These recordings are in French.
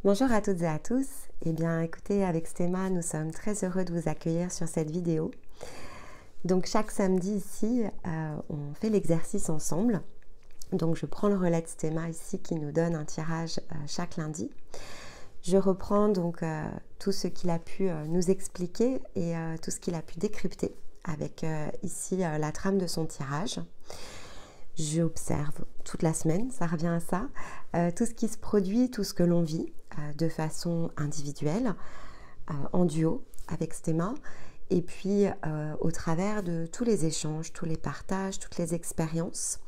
Bonjour à toutes et à tous. Eh bien, écoutez, avec Stéma, nous sommes très heureux de vous accueillir sur cette vidéo. Donc, chaque samedi ici, on fait l'exercice ensemble. Donc, je prends le relais de Stéma ici qui nous donne un tirage chaque lundi. Je reprends donc tout ce qu'il a pu nous expliquer et tout ce qu'il a pu décrypter avec ici la trame de son tirage. J'observe toute la semaine, ça revient à ça, tout ce qui se produit, tout ce que l'on vit de façon individuelle, en duo avec Stéma, et puis au travers de tous les échanges, tous les partages, toutes les expériences,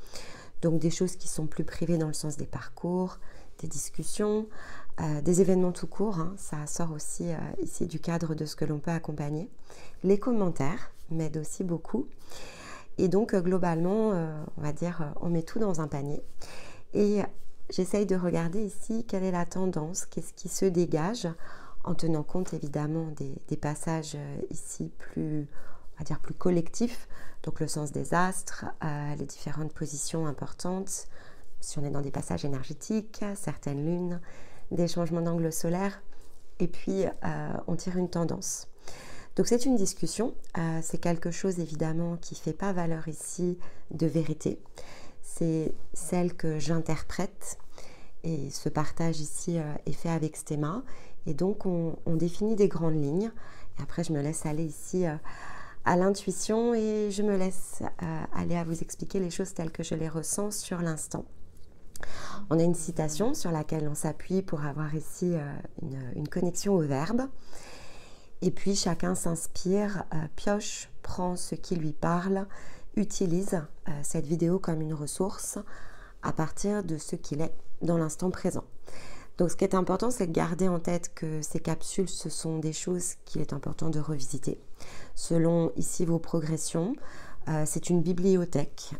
donc des choses qui sont plus privées dans le sens des parcours, des discussions, des événements tout court, hein, ça sort aussi ici du cadre de ce que l'on peut accompagner. Les commentaires m'aident aussi beaucoup. Et donc, globalement, on va dire, on met tout dans un panier. Et j'essaye de regarder ici quelle est la tendance, qu'est-ce qui se dégage, en tenant compte évidemment des passages ici plus, on va dire, plus collectifs. Donc, le sens des astres, les différentes positions importantes. Si on est dans des passages énergétiques, certaines lunes, des changements d'angle solaire. Et puis, on tire une tendance. Donc c'est une discussion, c'est quelque chose évidemment qui ne fait pas valeur ici de vérité, c'est celle que j'interprète et ce partage ici est fait avec Stéma et donc on définit des grandes lignes et après je me laisse aller ici à l'intuition et je me laisse aller à vous expliquer les choses telles que je les ressens sur l'instant. On a une citation sur laquelle on s'appuie pour avoir ici une connexion au verbe. Et puis chacun s'inspire, pioche, prend ce qui lui parle, utilise cette vidéo comme une ressource à partir de ce qu'il est dans l'instant présent. Donc ce qui est important, c'est de garder en tête que ces capsules, ce sont des choses qu'il est important de revisiter. Selon ici vos progressions, c'est une bibliothèque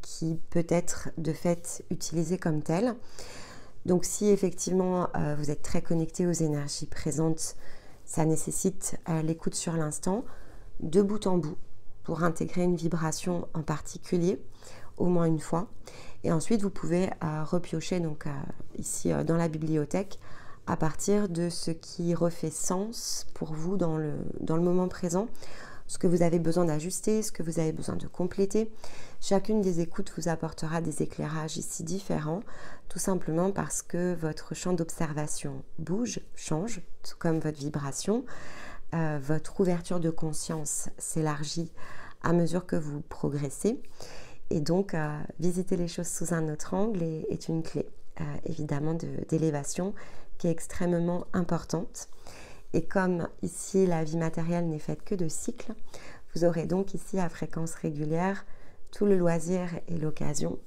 qui peut être de fait utilisée comme telle. Donc si effectivement vous êtes très connecté aux énergies présentes, ça nécessite l'écoute sur l'instant, de bout en bout, pour intégrer une vibration en particulier, au moins une fois. Et ensuite, vous pouvez repiocher donc, ici dans la bibliothèque à partir de ce qui refait sens pour vous dans le moment présent, ce que vous avez besoin d'ajuster, ce que vous avez besoin de compléter. Chacune des écoutes vous apportera des éclairages ici différents, tout simplement parce que votre champ d'observation bouge, change, tout comme votre vibration. Votre ouverture de conscience s'élargit à mesure que vous progressez. Et donc, visiter les choses sous un autre angle est une clé, évidemment, d'élévation qui est extrêmement importante. Et comme ici, la vie matérielle n'est faite que de cycles, vous aurez donc ici, à fréquence régulière, tout le loisir et l'occasion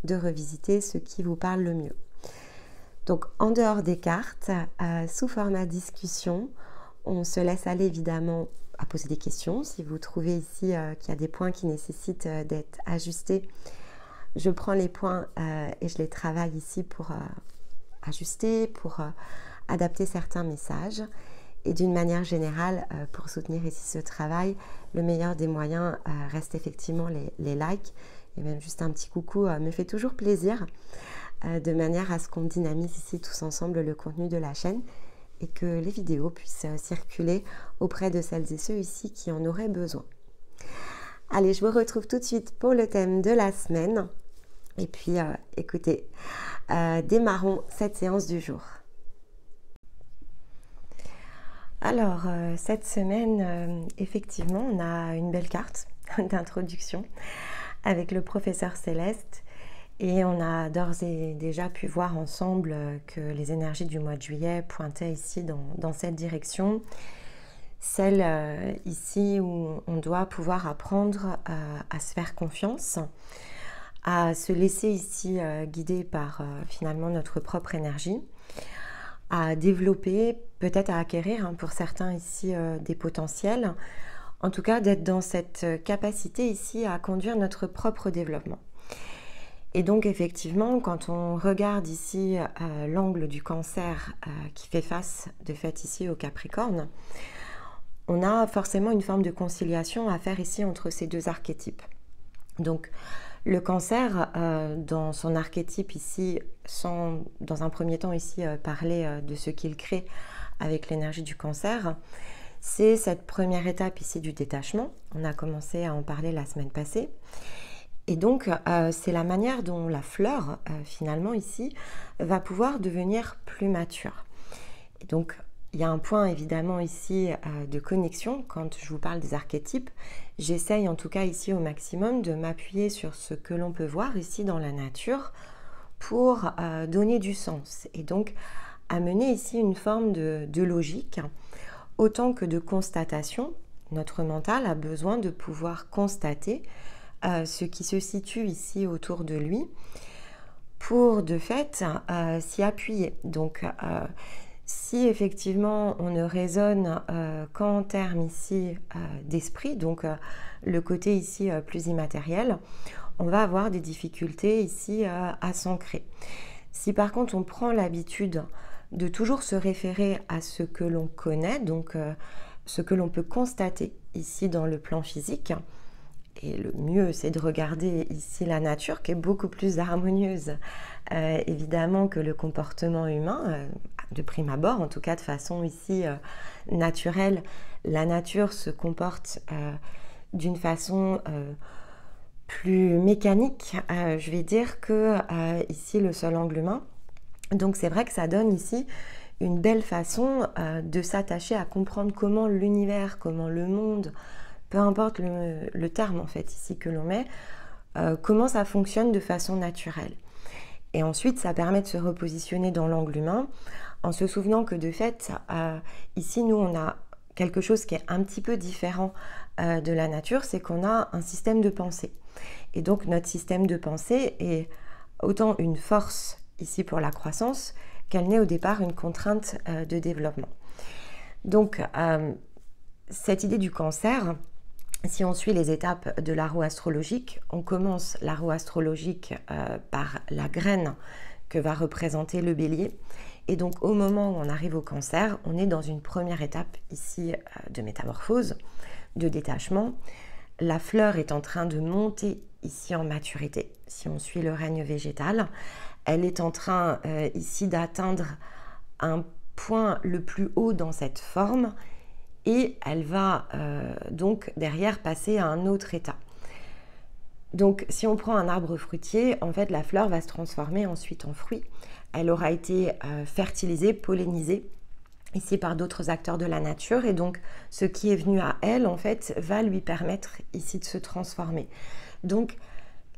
de revisiter ce qui vous parle le mieux. Donc, en dehors des cartes, sous format discussion, on se laisse aller évidemment à poser des questions. Si vous trouvez ici qu'il y a des points qui nécessitent d'être ajustés, je prends les points et je les travaille ici pour ajuster, pour adapter certains messages. Et d'une manière générale, pour soutenir ici ce travail, le meilleur des moyens reste effectivement les likes. Et même juste un petit coucou me fait toujours plaisir, de manière à ce qu'on dynamise ici tous ensemble le contenu de la chaîne et que les vidéos puissent circuler auprès de celles et ceux ici qui en auraient besoin. Allez, je vous retrouve tout de suite pour le thème de la semaine. Et puis, écoutez, démarrons cette séance du jour. Alors, cette semaine, effectivement, on a une belle carte d'introduction avec le professeur Céleste et on a d'ores et déjà pu voir ensemble que les énergies du mois de juillet pointaient ici dans cette direction, celle ici où on doit pouvoir apprendre à se faire confiance, à se laisser ici guider par finalement notre propre énergie, à développer, peut-être à acquérir pour certains ici des potentiels, en tout cas d'être dans cette capacité ici à conduire notre propre développement. Et donc effectivement, quand on regarde ici l'angle du Cancer qui fait face de fait ici au Capricorne, on a forcément une forme de conciliation à faire ici entre ces deux archétypes. Donc Le cancer, dans son archétype ici, sans dans un premier temps ici parler de ce qu'il crée avec l'énergie du cancer, c'est cette première étape ici du détachement. On a commencé à en parler la semaine passée. Et donc, c'est la manière dont la fleur, finalement ici, va pouvoir devenir plus mature. Et donc, il y a un point évidemment ici de connexion. Quand je vous parle des archétypes, j'essaye en tout cas ici au maximum de m'appuyer sur ce que l'on peut voir ici dans la nature pour donner du sens. Et donc, amener ici une forme de logique, autant que de constatation. Notre mental a besoin de pouvoir constater ce qui se situe ici autour de lui pour de fait s'y appuyer. Donc si effectivement on ne raisonne qu'en termes ici d'esprit, donc le côté ici plus immatériel, on va avoir des difficultés ici à s'ancrer. Si par contre on prend l'habitude de toujours se référer à ce que l'on connaît, donc ce que l'on peut constater ici dans le plan physique, et le mieux, c'est de regarder ici la nature qui est beaucoup plus harmonieuse, évidemment, que le comportement humain, de prime abord, en tout cas de façon ici naturelle. La nature se comporte d'une façon plus mécanique, je vais dire, que ici le seul angle humain. Donc c'est vrai que ça donne ici une belle façon de s'attacher à comprendre comment l'univers, comment le monde, peu importe le terme en fait ici que l'on met, comment ça fonctionne de façon naturelle. Et ensuite, ça permet de se repositionner dans l'angle humain en se souvenant que de fait, ici, nous, on a quelque chose qui est un petit peu différent de la nature, c'est qu'on a un système de pensée. Et donc, notre système de pensée est autant une force ici pour la croissance qu'elle n'est au départ une contrainte de développement. Donc, cette idée du cancer, si on suit les étapes de la roue astrologique, on commence la roue astrologique par la graine que va représenter le bélier. Et donc au moment où on arrive au cancer, on est dans une première étape ici de métamorphose, de détachement. La fleur est en train de monter ici en maturité. Si on suit le règne végétal, elle est en train ici d'atteindre un point le plus haut dans cette forme. Et elle va donc derrière passer à un autre état. Donc si on prend un arbre fruitier, en fait la fleur va se transformer ensuite en fruit. Elle aura été fertilisée, pollinisée ici par d'autres acteurs de la nature et donc ce qui est venu à elle en fait va lui permettre ici de se transformer. Donc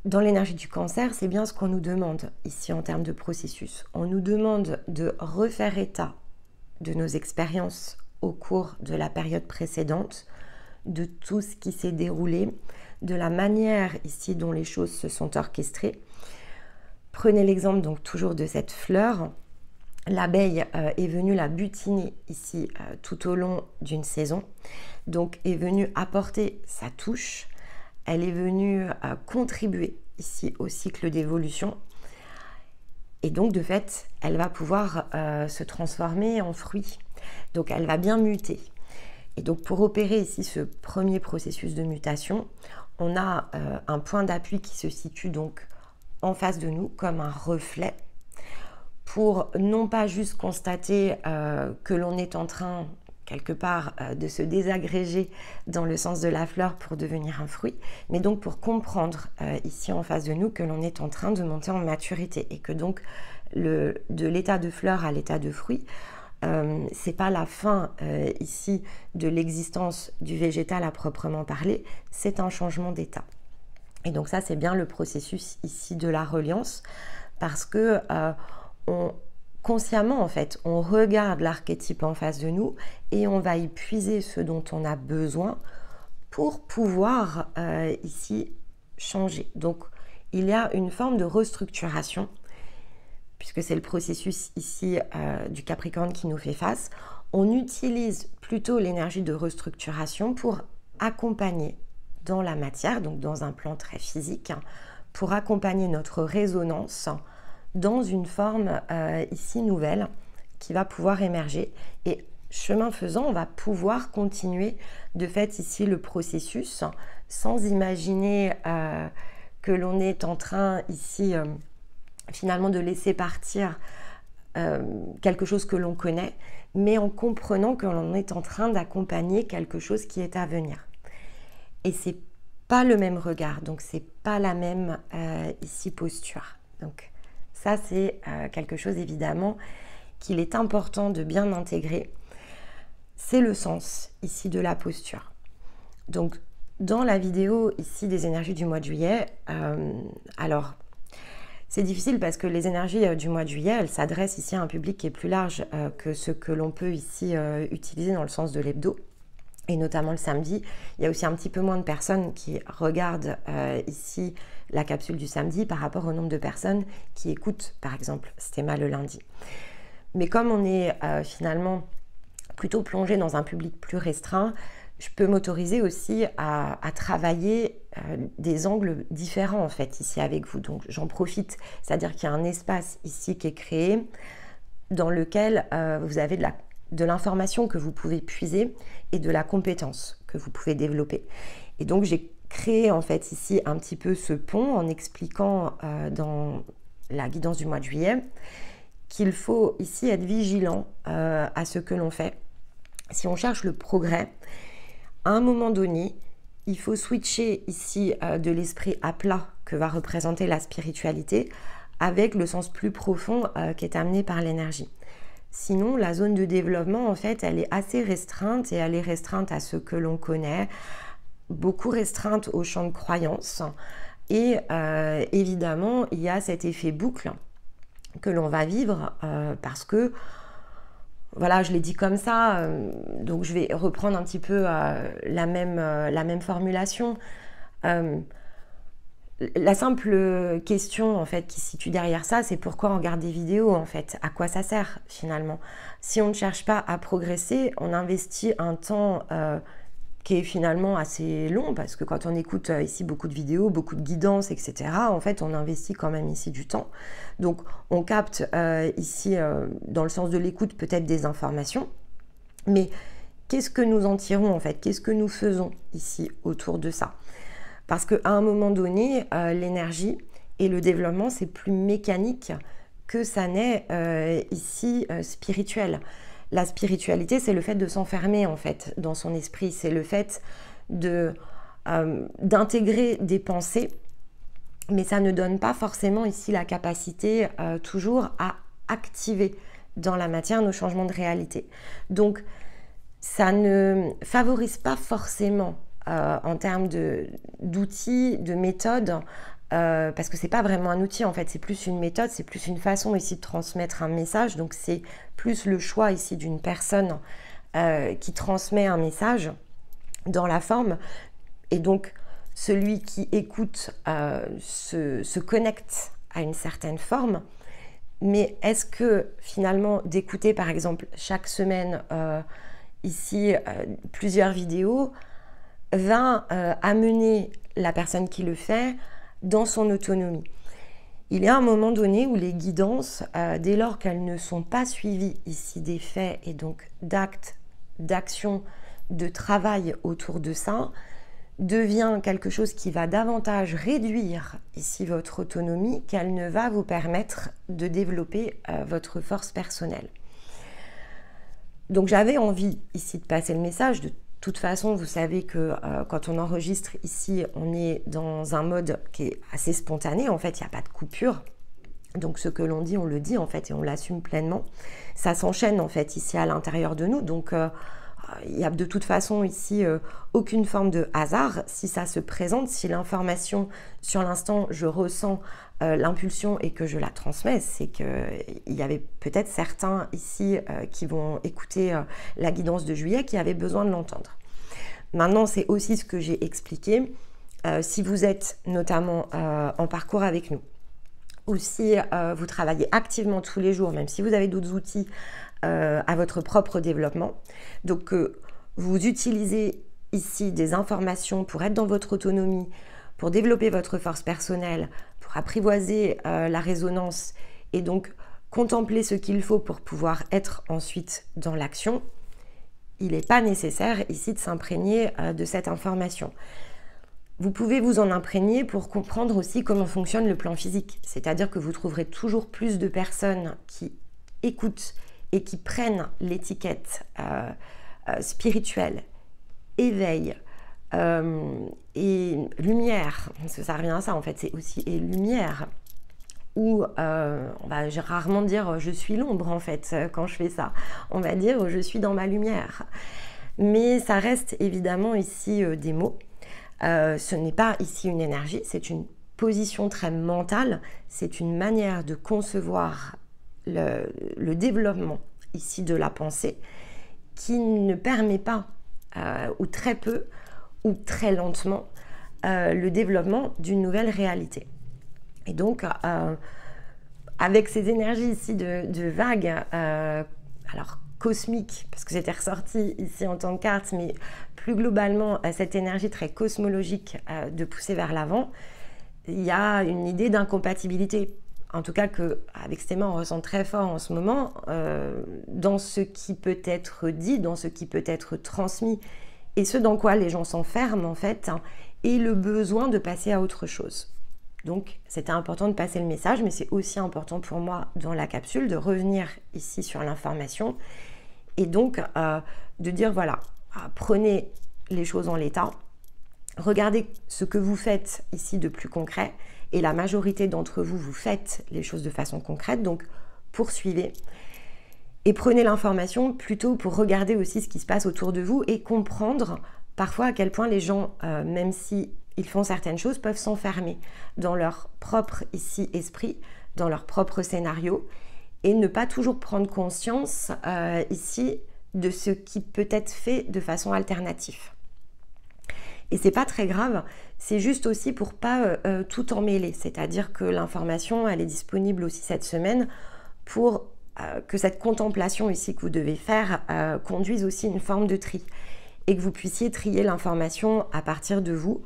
dans l'énergie du cancer, c'est bien ce qu'on nous demande ici en termes de processus. On nous demande de refaire état de nos expériences au cours de la période précédente, de tout ce qui s'est déroulé, de la manière ici dont les choses se sont orchestrées. Prenez l'exemple donc toujours de cette fleur. L'abeille est venue la butiner ici tout au long d'une saison, donc est venue apporter sa touche, elle est venue contribuer ici au cycle d'évolution et donc de fait elle va pouvoir se transformer en fruit. Donc elle va bien muter. Et donc pour opérer ici ce premier processus de mutation, on a un point d'appui qui se situe donc en face de nous comme un reflet pour non pas juste constater que l'on est en train quelque part de se désagréger dans le sens de la fleur pour devenir un fruit, mais donc pour comprendre ici en face de nous que l'on est en train de monter en maturité et que donc de l'état de fleur à l'état de fruit, c'est pas la fin ici de l'existence du végétal à proprement parler, c'est un changement d'état. Et donc ça c'est bien le processus ici de la reliance parce que consciemment en fait on regarde l'archétype en face de nous et on va y puiser ce dont on a besoin pour pouvoir ici changer. Donc il y a une forme de restructuration puisque c'est le processus ici du Capricorne qui nous fait face, on utilise plutôt l'énergie de restructuration pour accompagner dans la matière, donc dans un plan très physique, pour accompagner notre résonance dans une forme ici nouvelle qui va pouvoir émerger. Et chemin faisant, on va pouvoir continuer de fait ici le processus sans imaginer que l'on est en train ici finalement de laisser partir quelque chose que l'on connaît, mais en comprenant que l'on est en train d'accompagner quelque chose qui est à venir. Et c'est pas le même regard, donc c'est pas la même ici posture. Donc ça c'est quelque chose évidemment qu'il est important de bien intégrer. C'est le sens ici de la posture. Donc dans la vidéo ici des énergies du mois de juillet, alors c'est difficile parce que les énergies du mois de juillet, elles s'adressent ici à un public qui est plus large que ce que l'on peut ici utiliser dans le sens de l'hebdo. Et notamment le samedi, il y a aussi un petit peu moins de personnes qui regardent ici la capsule du samedi par rapport au nombre de personnes qui écoutent, par exemple, Stéma le lundi. Mais comme on est finalement plutôt plongé dans un public plus restreint, je peux m'autoriser aussi à travailler des angles différents en fait ici avec vous. Donc j'en profite, c'est-à-dire qu'il y a un espace ici qui est créé dans lequel vous avez de l'information que vous pouvez puiser et de la compétence que vous pouvez développer. Et donc j'ai créé en fait ici un petit peu ce pont en expliquant dans la guidance du mois de juillet qu'il faut ici être vigilant à ce que l'on fait. Si on cherche le progrès, à un moment donné, il faut switcher ici de l'esprit à plat que va représenter la spiritualité avec le sens plus profond qui est amené par l'énergie. Sinon, la zone de développement, en fait, elle est assez restreinte et elle est restreinte à ce que l'on connaît, beaucoup restreinte au champ de croyance. Et évidemment, il y a cet effet boucle que l'on va vivre parce que, voilà, je l'ai dit comme ça, donc je vais reprendre un petit peu la même formulation. La simple question en fait qui se situe derrière ça, c'est pourquoi on regarde des vidéos en fait, à quoi ça sert finalement. Si on ne cherche pas à progresser, on investit un temps qui est finalement assez long parce que quand on écoute ici beaucoup de vidéos, beaucoup de guidances, etc., en fait on investit quand même ici du temps. Donc on capte ici dans le sens de l'écoute peut-être des informations, mais qu'est-ce que nous en tirons en fait? Qu'est-ce que nous faisons ici autour de ça? Parce qu'à un moment donné, l'énergie et le développement, c'est plus mécanique que ça n'est ici spirituel. La spiritualité, c'est le fait de s'enfermer en fait dans son esprit, c'est le fait d'intégrer des pensées, mais ça ne donne pas forcément ici la capacité toujours à activer dans la matière nos changements de réalité. Donc, ça ne favorise pas forcément en termes d'outils, de méthodes, parce que c'est pas vraiment un outil en fait, c'est plus une méthode, c'est plus une façon ici de transmettre un message, donc c'est plus le choix ici d'une personne qui transmet un message dans la forme, et donc celui qui écoute se connecte à une certaine forme. Mais est-ce que finalement d'écouter par exemple chaque semaine ici plusieurs vidéos va amener la personne qui le fait dans son autonomie? Il y a un moment donné où les guidances, dès lors qu'elles ne sont pas suivies ici des faits et donc d'actes, d'actions, de travail autour de ça, devient quelque chose qui va davantage réduire ici votre autonomie qu'elle ne va vous permettre de développer votre force personnelle. Donc j'avais envie ici de passer le message. De toute façon, vous savez que quand on enregistre ici, on est dans un mode qui est assez spontané. En fait, il n'y a pas de coupure. Donc ce que l'on dit, on le dit en fait et on l'assume pleinement. Ça s'enchaîne en fait ici à l'intérieur de nous. Donc il n'y a de toute façon ici aucune forme de hasard. Si ça se présente, si l'information sur l'instant, je ressens l'impulsion et que je la transmets, c'est qu'il y avait peut-être certains ici qui vont écouter la guidance de juillet qui avaient besoin de l'entendre. Maintenant, c'est aussi ce que j'ai expliqué. Si vous êtes notamment en parcours avec nous, ou si vous travaillez activement tous les jours, même si vous avez d'autres outils à votre propre développement, donc vous utilisez ici des informations pour être dans votre autonomie, pour développer votre force personnelle, pour apprivoiser la résonance et donc contempler ce qu'il faut pour pouvoir être ensuite dans l'action, il n'est pas nécessaire ici de s'imprégner de cette information. Vous pouvez vous en imprégner pour comprendre aussi comment fonctionne le plan physique. C'est-à-dire que vous trouverez toujours plus de personnes qui écoutent et qui prennent l'étiquette spirituelle, éveil et lumière, parce que ça revient à ça en fait, c'est aussi et lumière, ou on va rarement dire je suis l'ombre en fait quand je fais ça, on va dire je suis dans ma lumière. Mais ça reste évidemment ici des mots. Ce n'est pas ici une énergie, c'est une position très mentale, c'est une manière de concevoir le développement ici de la pensée qui ne permet pas, ou très peu, ou très lentement, le développement d'une nouvelle réalité. Et donc, avec ces énergies ici de vagues, alors cosmique, parce que c'était ressorti ici en tant que carte, mais plus globalement, cette énergie très cosmologique de pousser vers l'avant, il y a une idée d'incompatibilité. En tout cas, qu'avec Stéma, on ressent très fort en ce moment, dans ce qui peut être dit, dans ce qui peut être transmis, et ce dans quoi les gens s'enferment, en fait, et le besoin de passer à autre chose. Donc, c'était important de passer le message, mais c'est aussi important pour moi, dans la capsule, de revenir ici sur l'information, et donc de dire, voilà, prenez les choses en l'état, regardez ce que vous faites ici de plus concret, et la majorité d'entre vous, vous faites les choses de façon concrète, donc poursuivez. Et prenez l'information plutôt pour regarder aussi ce qui se passe autour de vous et comprendre parfois à quel point les gens, même si ils font certaines choses, peuvent s'enfermer dans leur propre ici esprit, dans leur propre scénario, et ne pas toujours prendre conscience ici de ce qui peut être fait de façon alternative. Et c'est pas très grave, c'est juste aussi pour pas tout emmêler, c'est-à-dire que l'information, elle est disponible aussi cette semaine pour que cette contemplation ici que vous devez faire conduise aussi une forme de tri, et que vous puissiez trier l'information à partir de vous,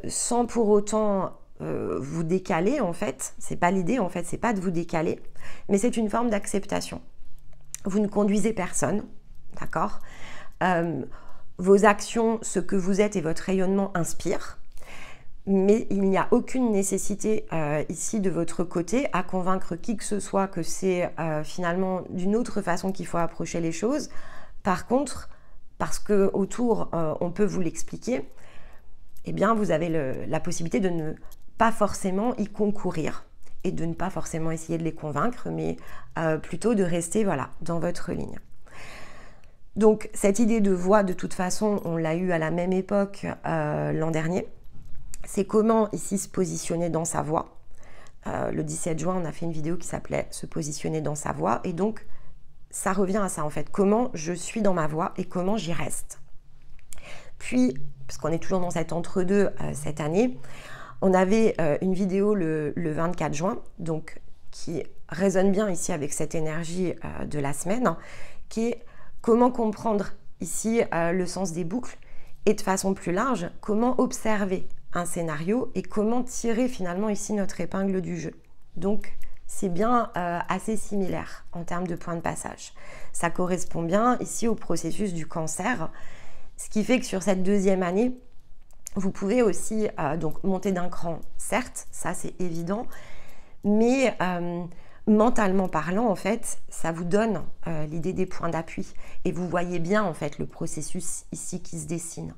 sans pour autant vous décaler en fait. C'est pas l'idée en fait, c'est pas de vous décaler, mais c'est une forme d'acceptation. Vous ne conduisez personne, d'accord ? Vos actions, ce que vous êtes et votre rayonnement inspirent, mais il n'y a aucune nécessité ici de votre côté à convaincre qui que ce soit que c'est finalement d'une autre façon qu'il faut approcher les choses. Par contre, parce que autour on peut vous l'expliquer, eh bien vous avez la possibilité de ne pas forcément y concourir et de ne pas forcément essayer de les convaincre, mais plutôt de rester voilà, dans votre ligne. Donc cette idée de voix, de toute façon, on l'a eu à la même époque l'an dernier. C'est comment ici se positionner dans sa voix. Le 17 juin, on a fait une vidéo qui s'appelait « Se positionner dans sa voix ». Et donc, ça revient à ça en fait. Comment je suis dans ma voix et comment j'y reste. Puis, parce qu'on est toujours dans cet entre-deux cette année, on avait une vidéo le 24 juin, donc qui résonne bien ici avec cette énergie de la semaine, qui est comment comprendre ici le sens des boucles et de façon plus large, comment observer un scénario et comment tirer finalement ici notre épingle du jeu. Donc c'est bien assez similaire en termes de point de passage. Ça correspond bien ici au processus du cancer, ce qui fait que sur cette deuxième année, vous pouvez aussi donc monter d'un cran, certes, ça c'est évident, mais mentalement parlant, en fait, ça vous donne l'idée des points d'appui et vous voyez bien en fait le processus ici qui se dessine.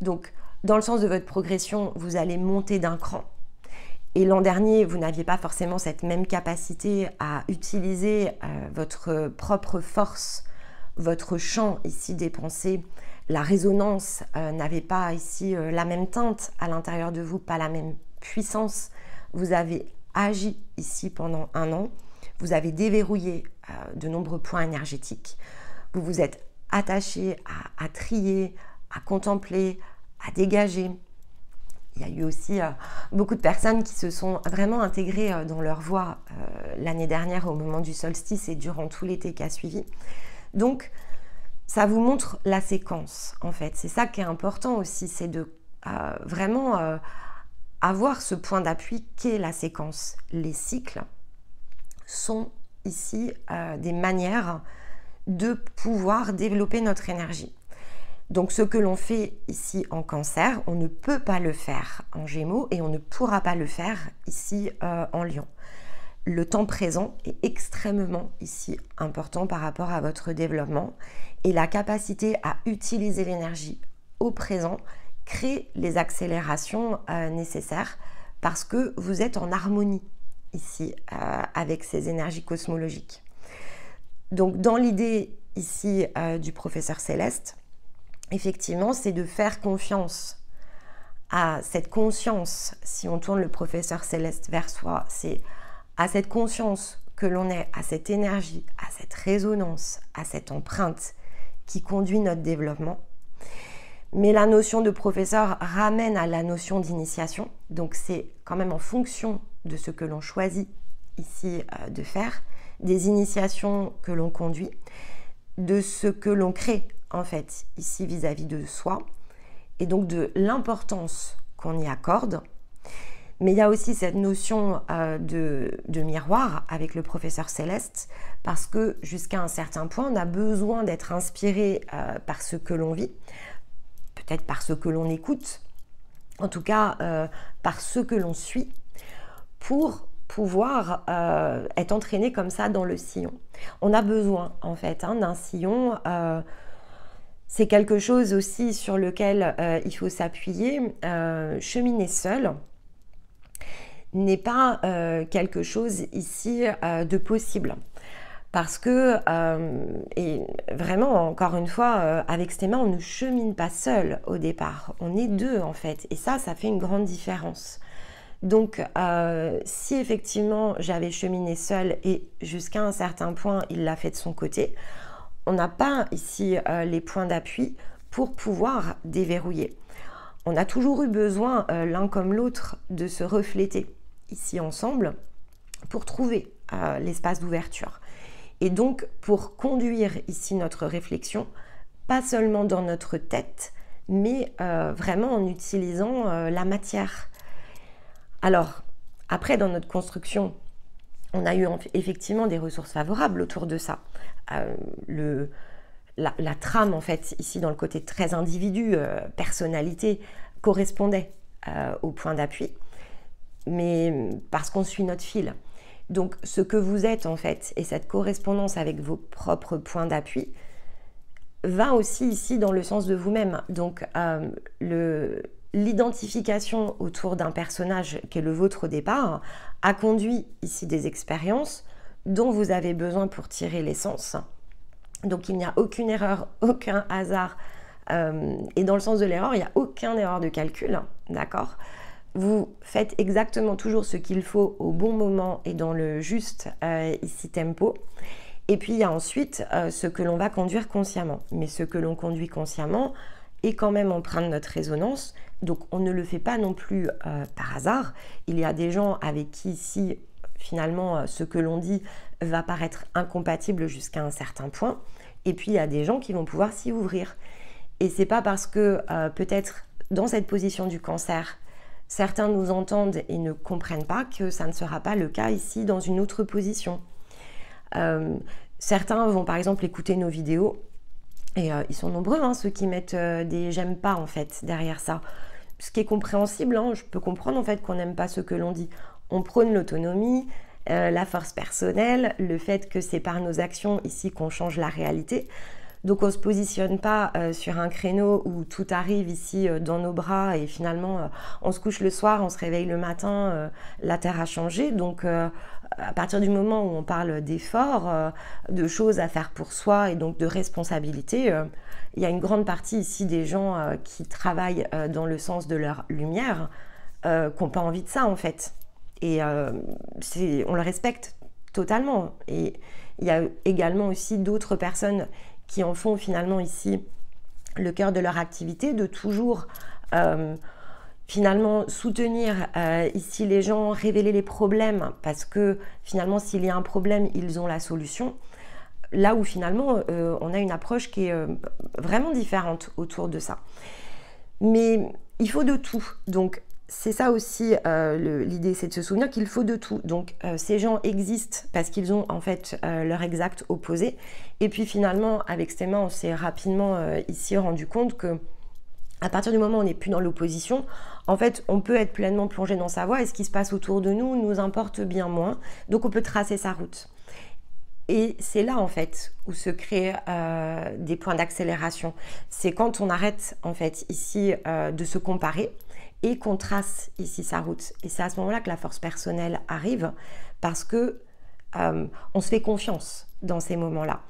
Donc, dans le sens de votre progression, vous allez monter d'un cran. Et l'an dernier, vous n'aviez pas forcément cette même capacité à utiliser votre propre force, votre champ ici des pensées. La résonance n'avait pas ici la même teinte à l'intérieur de vous, pas la même puissance. Vous avez agi ici pendant un an. Vous avez déverrouillé de nombreux points énergétiques. Vous vous êtes attaché à trier, à contempler, à dégager. Il y a eu aussi beaucoup de personnes qui se sont vraiment intégrées dans leur voie l'année dernière au moment du solstice et durant tout l'été qui a suivi. Donc, ça vous montre la séquence, en fait. C'est ça qui est important aussi, c'est de vraiment avoir ce point d'appui qu'est la séquence. Les cycles sont ici des manières de pouvoir développer notre énergie. Donc ce que l'on fait ici en Cancer, on ne peut pas le faire en Gémeaux et on ne pourra pas le faire ici en Lion. Le temps présent est extrêmement ici important par rapport à votre développement et la capacité à utiliser l'énergie au présent crée les accélérations nécessaires parce que vous êtes en harmonie ici avec ces énergies cosmologiques. Donc dans l'idée ici du professeur Céleste, effectivement, c'est de faire confiance à cette conscience, si on tourne le professeur Céleste vers soi, c'est à cette conscience que l'on est, à cette énergie, à cette résonance, à cette empreinte qui conduit notre développement. Mais la notion de professeur ramène à la notion d'initiation, donc c'est quand même en fonction de ce que l'on choisit ici de faire, des initiations que l'on conduit, de ce que l'on crée en fait ici vis-à-vis de soi, et donc de l'importance qu'on y accorde. Mais il y a aussi cette notion de miroir avec le professeur Céleste, parce que jusqu'à un certain point, on a besoin d'être inspiré par ce que l'on vit, peut-être par ce que l'on écoute, en tout cas par ce que l'on suit, pour pouvoir être entraîné comme ça dans le sillon. On a besoin en fait d'un sillon, c'est quelque chose aussi sur lequel il faut s'appuyer. Cheminer seul n'est pas quelque chose ici de possible. Parce que, et vraiment, encore une fois, avec Stéma, on ne chemine pas seul au départ. On est deux, en fait. Et ça fait une grande différence. Donc, si effectivement, j'avais cheminé seul et jusqu'à un certain point, il l'a fait de son côté, on n'a pas ici les points d'appui pour pouvoir déverrouiller. On a toujours eu besoin, l'un comme l'autre, de se refléter ici ensemble pour trouver l'espace d'ouverture. Et donc, pour conduire ici notre réflexion, pas seulement dans notre tête, mais vraiment en utilisant la matière. Alors, après, dans notre construction, on a eu effectivement des ressources favorables autour de ça. La trame, en fait, ici, dans le côté très individu, personnalité, correspondait au point d'appui, mais parce qu'on suit notre fil. Donc, ce que vous êtes, en fait, et cette correspondance avec vos propres points d'appui, va aussi ici dans le sens de vous-même. Donc, l'identification autour d'un personnage qui est le vôtre au départ a conduit ici des expériences dont vous avez besoin pour tirer l'essence. Donc, il n'y a aucune erreur, aucun hasard. Et dans le sens de l'erreur, il n'y a aucune erreur de calcul, d'accord ? Vous faites exactement toujours ce qu'il faut au bon moment et dans le juste ici tempo. Et puis il y a ensuite ce que l'on va conduire consciemment. Mais ce que l'on conduit consciemment est quand même empreint de notre résonance. Donc on ne le fait pas non plus par hasard. Il y a des gens avec qui ici, finalement, ce que l'on dit va paraître incompatible jusqu'à un certain point. Et puis il y a des gens qui vont pouvoir s'y ouvrir. Et c'est pas parce que peut-être dans cette position du Cancer, certains nous entendent et ne comprennent pas que ça ne sera pas le cas ici dans une autre position. Certains vont par exemple écouter nos vidéos et ils sont nombreux, ceux qui mettent des j'aime pas en fait derrière ça. Ce qui est compréhensible, je peux comprendre en fait qu'on n'aime pas ce que l'on dit. On prône l'autonomie, la force personnelle, le fait que c'est par nos actions ici qu'on change la réalité. Donc on ne se positionne pas sur un créneau où tout arrive ici dans nos bras et finalement on se couche le soir, on se réveille le matin, la Terre a changé. Donc à partir du moment où on parle d'efforts, de choses à faire pour soi et donc de responsabilité, il y a une grande partie ici des gens qui travaillent dans le sens de leur lumière, qui n'ont pas envie de ça en fait. Et on le respecte totalement. Et il y a également aussi d'autres personnes qui en font finalement ici le cœur de leur activité, de toujours finalement soutenir ici les gens, révéler les problèmes, parce que finalement s'il y a un problème, ils ont la solution. Là où finalement on a une approche qui est vraiment différente autour de ça. Mais il faut de tout. Donc c'est ça aussi l'idée, c'est de se souvenir qu'il faut de tout. Donc ces gens existent parce qu'ils ont en fait leur exact opposé. Et puis finalement, avec Stéma, on s'est rapidement ici rendu compte que à partir du moment où on n'est plus dans l'opposition, en fait, on peut être pleinement plongé dans sa voie et ce qui se passe autour de nous nous importe bien moins. Donc on peut tracer sa route. Et c'est là en fait où se créent des points d'accélération. C'est quand on arrête en fait ici de se comparer et qu'on trace ici sa route. Et c'est à ce moment-là que la force personnelle arrive parce que on se fait confiance dans ces moments-là.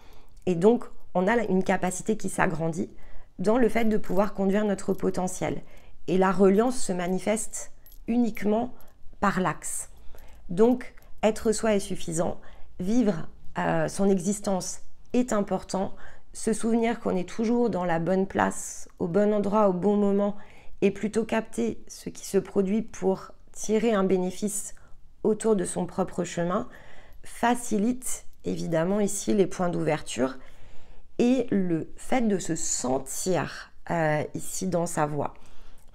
Et donc, on a une capacité qui s'agrandit dans le fait de pouvoir conduire notre potentiel. Et la reliance se manifeste uniquement par l'axe. Donc, être soi est suffisant. Vivre son existence est important. Se souvenir qu'on est toujours dans la bonne place, au bon endroit, au bon moment, et plutôt capter ce qui se produit pour tirer un bénéfice autour de son propre chemin, facilite évidemment ici les points d'ouverture et le fait de se sentir ici dans sa voie.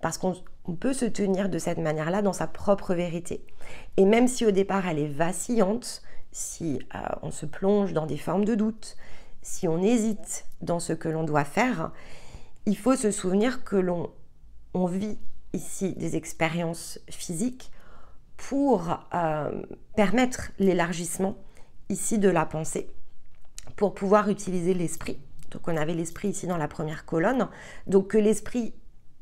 Parce qu'on peut se tenir de cette manière-là dans sa propre vérité. Et même si au départ elle est vacillante, si on se plonge dans des formes de doute, si on hésite dans ce que l'on doit faire, il faut se souvenir que on vit ici des expériences physiques pour permettre l'élargissement ici de la pensée, pour pouvoir utiliser l'esprit. Donc on avait l'esprit ici dans la première colonne, donc que l'esprit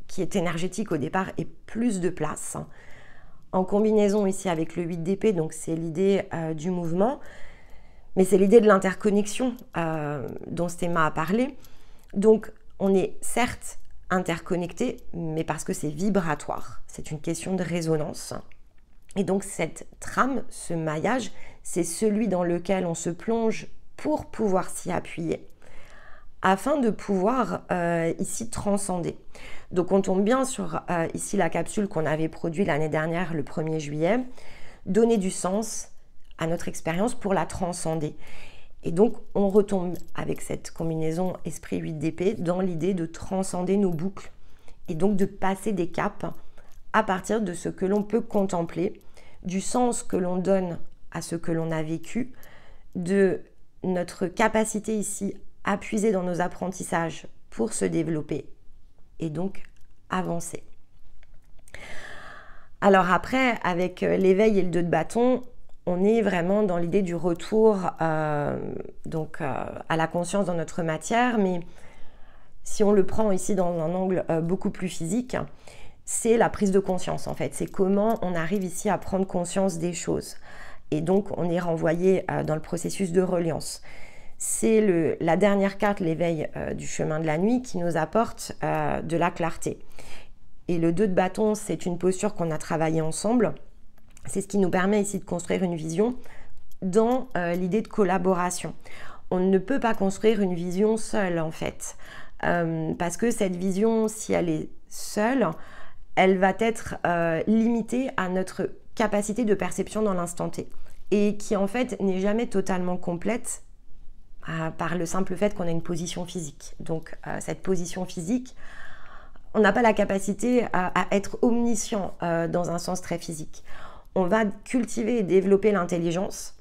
qui est énergétique au départ ait plus de place. En combinaison ici avec le 8 d'épée, donc c'est l'idée du mouvement, mais c'est l'idée de l'interconnexion dont Stéma a parlé. Donc on est certes interconnecté, mais parce que c'est vibratoire, c'est une question de résonance. Et donc cette trame, ce maillage, c'est celui dans lequel on se plonge pour pouvoir s'y appuyer, afin de pouvoir ici transcender. Donc on tombe bien sur ici la capsule qu'on avait produite l'année dernière, le 1er juillet, donner du sens à notre expérience pour la transcender. Et donc on retombe avec cette combinaison esprit 8 d'épée dans l'idée de transcender nos boucles et donc de passer des caps à partir de ce que l'on peut contempler, du sens que l'on donne à ce que l'on a vécu, de notre capacité ici à puiser dans nos apprentissages pour se développer et donc avancer. Alors après, avec l'éveil et le 2 de bâton, on est vraiment dans l'idée du retour à la conscience dans notre matière, mais si on le prend ici dans un angle beaucoup plus physique, c'est la prise de conscience en fait. C'est comment on arrive ici à prendre conscience des choses. Et donc on est renvoyé dans le processus de reliance. C'est la dernière carte, l'éveil du chemin de la nuit, qui nous apporte de la clarté. Et le 2 de bâton, c'est une posture qu'on a travaillée ensemble. C'est ce qui nous permet ici de construire une vision dans l'idée de collaboration. On ne peut pas construire une vision seule en fait, parce que cette vision, si elle est seule, elle va être limitée à notre capacité de perception dans l'instant T, et qui en fait n'est jamais totalement complète par le simple fait qu'on a une position physique. Donc cette position physique, on n'a pas la capacité à être omniscient dans un sens très physique. On va cultiver et développer l'intelligence,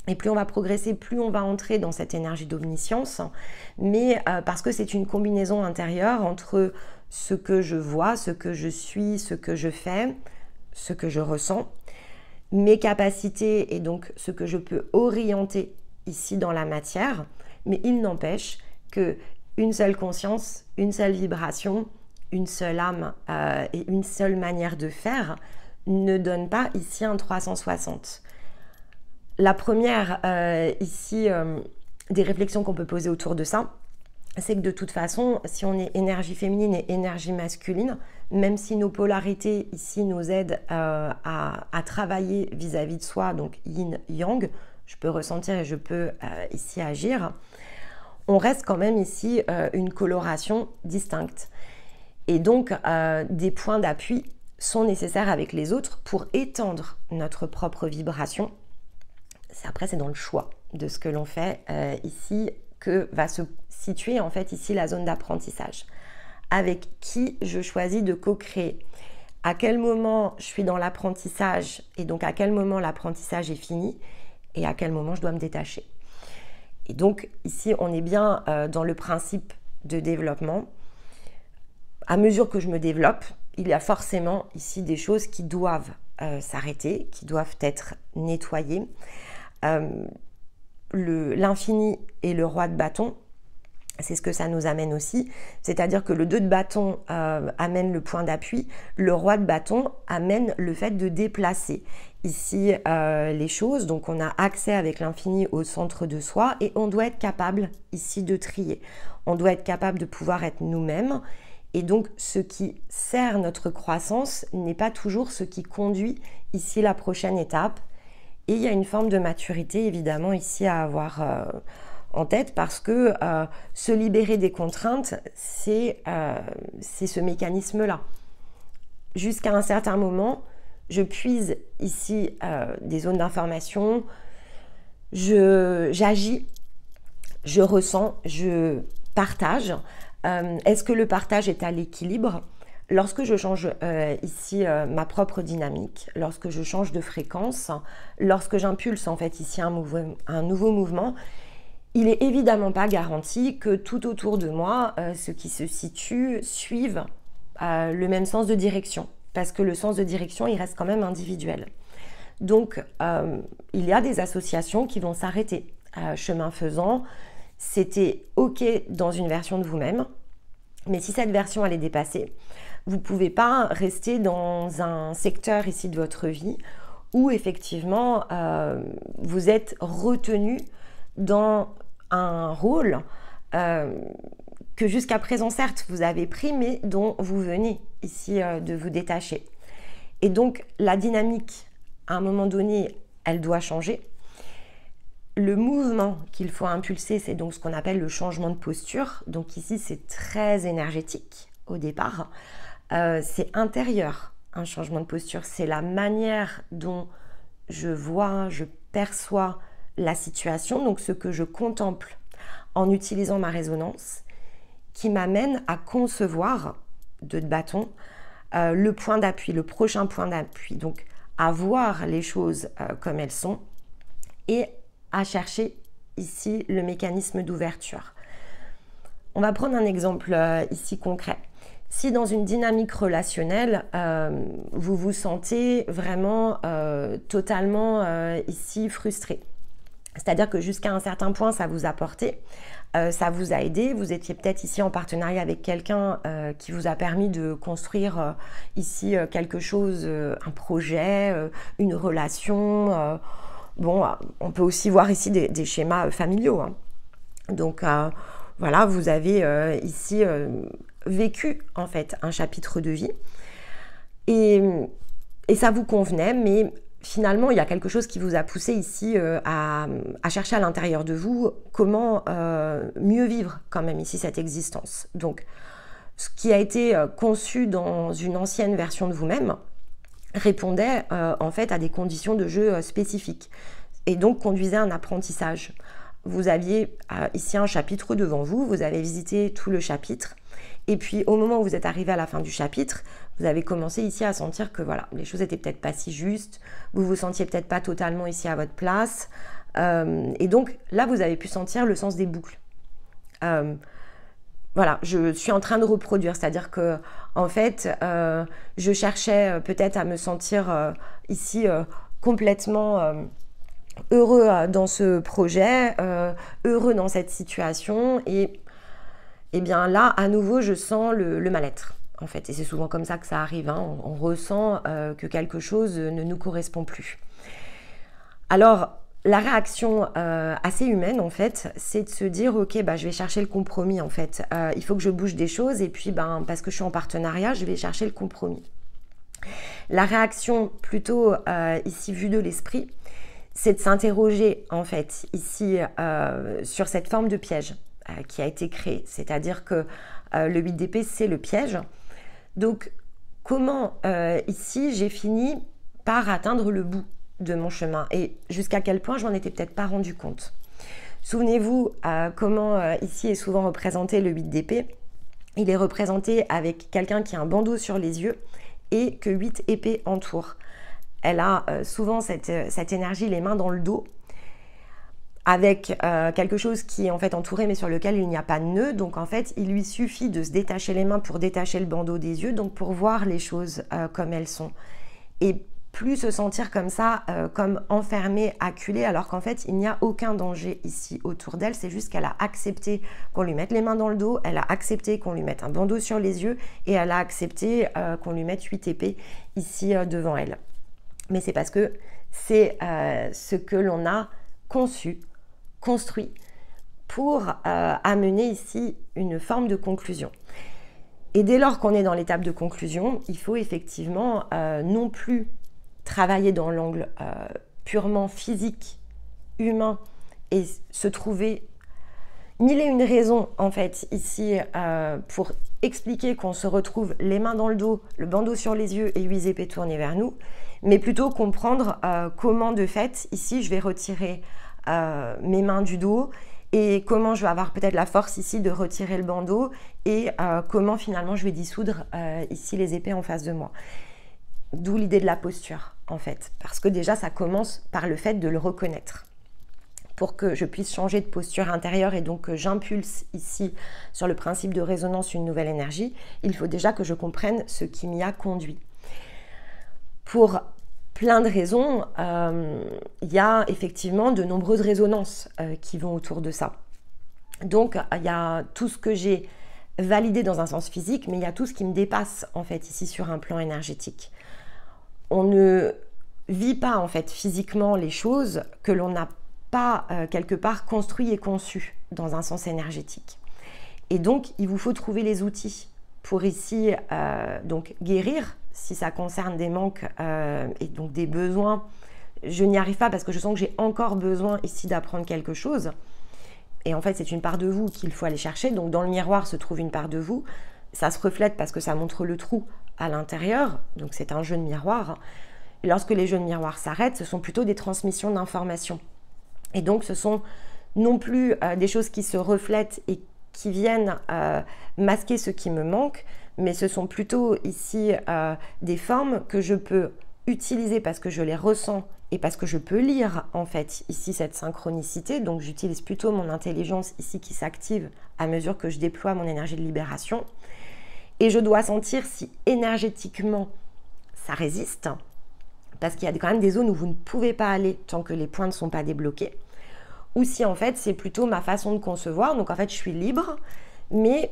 et plus on va progresser, plus on va entrer dans cette énergie d'omniscience, mais parce que c'est une combinaison intérieure entre ce que je vois, ce que je suis, ce que je fais, ce que je ressens, mes capacités et donc ce que je peux orienter ici dans la matière, mais il n'empêche que une seule conscience, une seule vibration, une seule âme et une seule manière de faire ne donne pas ici un 360. La première ici des réflexions qu'on peut poser autour de ça, c'est que de toute façon, si on est énergie féminine et énergie masculine, même si nos polarités ici nous aident à travailler vis-à-vis de soi, donc yin, yang, je peux ressentir et je peux ici agir, on reste quand même ici une coloration distincte. Et donc, des points d'appui sont nécessaires avec les autres pour étendre notre propre vibration. Après, c'est dans le choix de ce que l'on fait ici que va se situer en fait ici la zone d'apprentissage. Avec qui je choisis de co-créer, à quel moment je suis dans l'apprentissage et donc à quel moment l'apprentissage est fini et à quel moment je dois me détacher. Et donc ici, on est bien dans le principe de développement. À mesure que je me développe, il y a forcément ici des choses qui doivent s'arrêter, qui doivent être nettoyées. L'infini et le roi de bâton, c'est ce que ça nous amène aussi, c'est-à-dire que le 2 de bâton amène le point d'appui, le roi de bâton amène le fait de déplacer ici les choses, donc on a accès avec l'infini au centre de soi et on doit être capable ici de trier, on doit être capable de pouvoir être nous-mêmes et donc ce qui sert notre croissance n'est pas toujours ce qui conduit ici la prochaine étape et il y a une forme de maturité évidemment ici à avoir en tête parce que se libérer des contraintes, c'est ce mécanisme-là. Jusqu'à un certain moment, je puise ici des zones d'information, j'agis, je ressens, je partage. Est-ce que le partage est à l'équilibre? Lorsque je change ici ma propre dynamique, lorsque je change de fréquence, lorsque j'impulse en fait ici un nouveau mouvement, il n'est évidemment pas garanti que tout autour de moi, ce qui se situe, suive le même sens de direction. Parce que le sens de direction, il reste quand même individuel. Donc, il y a des associations qui vont s'arrêter. Chemin faisant, c'était OK dans une version de vous-même. Mais si cette version, elle est dépassée, vous ne pouvez pas rester dans un secteur ici de votre vie où effectivement, vous êtes retenu dans un rôle que jusqu'à présent, certes, vous avez pris, mais dont vous venez ici de vous détacher. Et donc, la dynamique, à un moment donné, elle doit changer. Le mouvement qu'il faut impulser, c'est donc ce qu'on appelle le changement de posture. Donc ici, c'est très énergétique au départ. C'est intérieur, un changement de posture. C'est la manière dont je vois, je perçois la situation, donc ce que je contemple en utilisant ma résonance, qui m'amène à concevoir, 2 de bâton, le point d'appui, le prochain point d'appui. Donc, à voir les choses comme elles sont et à chercher ici le mécanisme d'ouverture. On va prendre un exemple ici concret. Si dans une dynamique relationnelle, vous vous sentez vraiment totalement ici frustré, c'est-à-dire que jusqu'à un certain point, ça vous a porté, ça vous a aidé. Vous étiez peut-être ici en partenariat avec quelqu'un qui vous a permis de construire ici quelque chose, un projet, une relation. Bon, on peut aussi voir ici des schémas familiaux. Hein. Donc, voilà, vous avez ici vécu en fait un chapitre de vie. Et ça vous convenait, mais finalement, il y a quelque chose qui vous a poussé ici à chercher à l'intérieur de vous comment mieux vivre quand même ici cette existence. Donc, ce qui a été conçu dans une ancienne version de vous-même répondait en fait à des conditions de jeu spécifiques et donc conduisait à un apprentissage. Vous aviez ici un chapitre devant vous, vous avez visité tout le chapitre et puis au moment où vous êtes arrivé à la fin du chapitre, vous avez commencé ici à sentir que voilà, les choses étaient peut-être pas si justes, vous vous sentiez peut-être pas totalement ici à votre place. Et donc là, vous avez pu sentir le sens des boucles. Voilà, je suis en train de reproduire, c'est-à-dire que en fait, je cherchais peut-être à me sentir ici complètement heureux dans ce projet, heureux dans cette situation et bien là, à nouveau, je sens le mal-être. En fait, et c'est souvent comme ça que ça arrive, hein. On ressent que quelque chose ne nous correspond plus. Alors, la réaction assez humaine, en fait, c'est de se dire, ok, bah, je vais chercher le compromis, en fait. Il faut que je bouge des choses, et puis, parce que je suis en partenariat, je vais chercher le compromis. La réaction, plutôt ici vue de l'esprit, c'est de s'interroger, en fait, ici, sur cette forme de piège qui a été créée. C'est-à-dire que le 8 d'épée, c'est le piège. Donc, comment ici j'ai fini par atteindre le bout de mon chemin et jusqu'à quel point je m'en étais peut-être pas rendu compte. Souvenez-vous comment ici est souvent représenté le 8 d'épée. Il est représenté avec quelqu'un qui a un bandeau sur les yeux et que 8 épées entourent. Elle a souvent cette énergie, les mains dans le dos, avec quelque chose qui est en fait entouré mais sur lequel il n'y a pas de nœud. Donc en fait, il lui suffit de se détacher les mains pour détacher le bandeau des yeux, donc pour voir les choses comme elles sont. Et plus se sentir comme ça, comme enfermée, acculée, alors qu'en fait, il n'y a aucun danger ici autour d'elle. C'est juste qu'elle a accepté qu'on lui mette les mains dans le dos, elle a accepté qu'on lui mette un bandeau sur les yeux et elle a accepté qu'on lui mette 8 épées ici devant elle. Mais c'est parce que c'est ce que l'on a conçu, construit pour amener ici une forme de conclusion. Et dès lors qu'on est dans l'étape de conclusion, il faut effectivement non plus travailler dans l'angle purement physique, humain, et se trouver mille et une raisons en fait ici pour expliquer qu'on se retrouve les mains dans le dos, le bandeau sur les yeux et 8 épées tournées vers nous, mais plutôt comprendre comment de fait ici je vais retirer mes mains du dos et comment je vais avoir peut-être la force ici de retirer le bandeau et comment finalement je vais dissoudre ici les épées en face de moi. D'où l'idée de la posture en fait, parce que déjà ça commence par le fait de le reconnaître. Pour que je puisse changer de posture intérieure et donc que j'impulse ici sur le principe de résonance une nouvelle énergie, il faut déjà que je comprenne ce qui m'y a conduit. Pour plein de raisons, il y a effectivement de nombreuses résonances qui vont autour de ça. Donc il y a tout ce que j'ai validé dans un sens physique, mais il y a tout ce qui me dépasse en fait ici sur un plan énergétique. On ne vit pas en fait physiquement les choses que l'on n'a pas quelque part construit et conçu dans un sens énergétique. Et donc il vous faut trouver les outils pour ici donc guérir si ça concerne des manques et donc des besoins. Je n'y arrive pas parce que je sens que j'ai encore besoin ici d'apprendre quelque chose. Et en fait, c'est une part de vous qu'il faut aller chercher. Donc dans le miroir se trouve une part de vous. Ça se reflète parce que ça montre le trou à l'intérieur. Donc c'est un jeu de miroir. Et lorsque les jeux de miroir s'arrêtent, ce sont plutôt des transmissions d'informations. Et donc ce sont non plus des choses qui se reflètent et qui viennent masquer ce qui me manque, mais ce sont plutôt ici des formes que je peux utiliser parce que je les ressens et parce que je peux lire en fait ici cette synchronicité. Donc j'utilise plutôt mon intelligence ici qui s'active à mesure que je déploie mon énergie de libération. Et je dois sentir si énergétiquement ça résiste, parce qu'il y a quand même des zones où vous ne pouvez pas aller tant que les points ne sont pas débloqués, ou si en fait c'est plutôt ma façon de concevoir. Donc en fait je suis libre, mais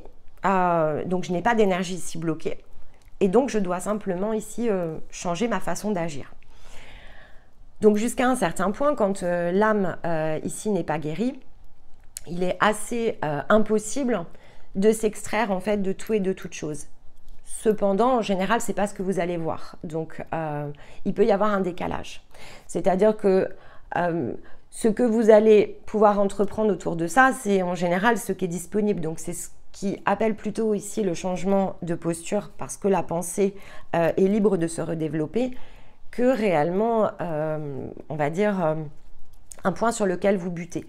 donc je n'ai pas d'énergie ici bloquée, et donc je dois simplement ici changer ma façon d'agir. Donc jusqu'à un certain point, quand l'âme ici n'est pas guérie, il est assez impossible de s'extraire en fait de tout et de toute chose. Cependant, en général, c'est pas ce que vous allez voir. Donc, il peut y avoir un décalage. C'est-à-dire que ce que vous allez pouvoir entreprendre autour de ça, c'est en général ce qui est disponible. Donc, c'est ce qui appelle plutôt ici le changement de posture, parce que la pensée est libre de se redévelopper, que réellement, on va dire, un point sur lequel vous butez.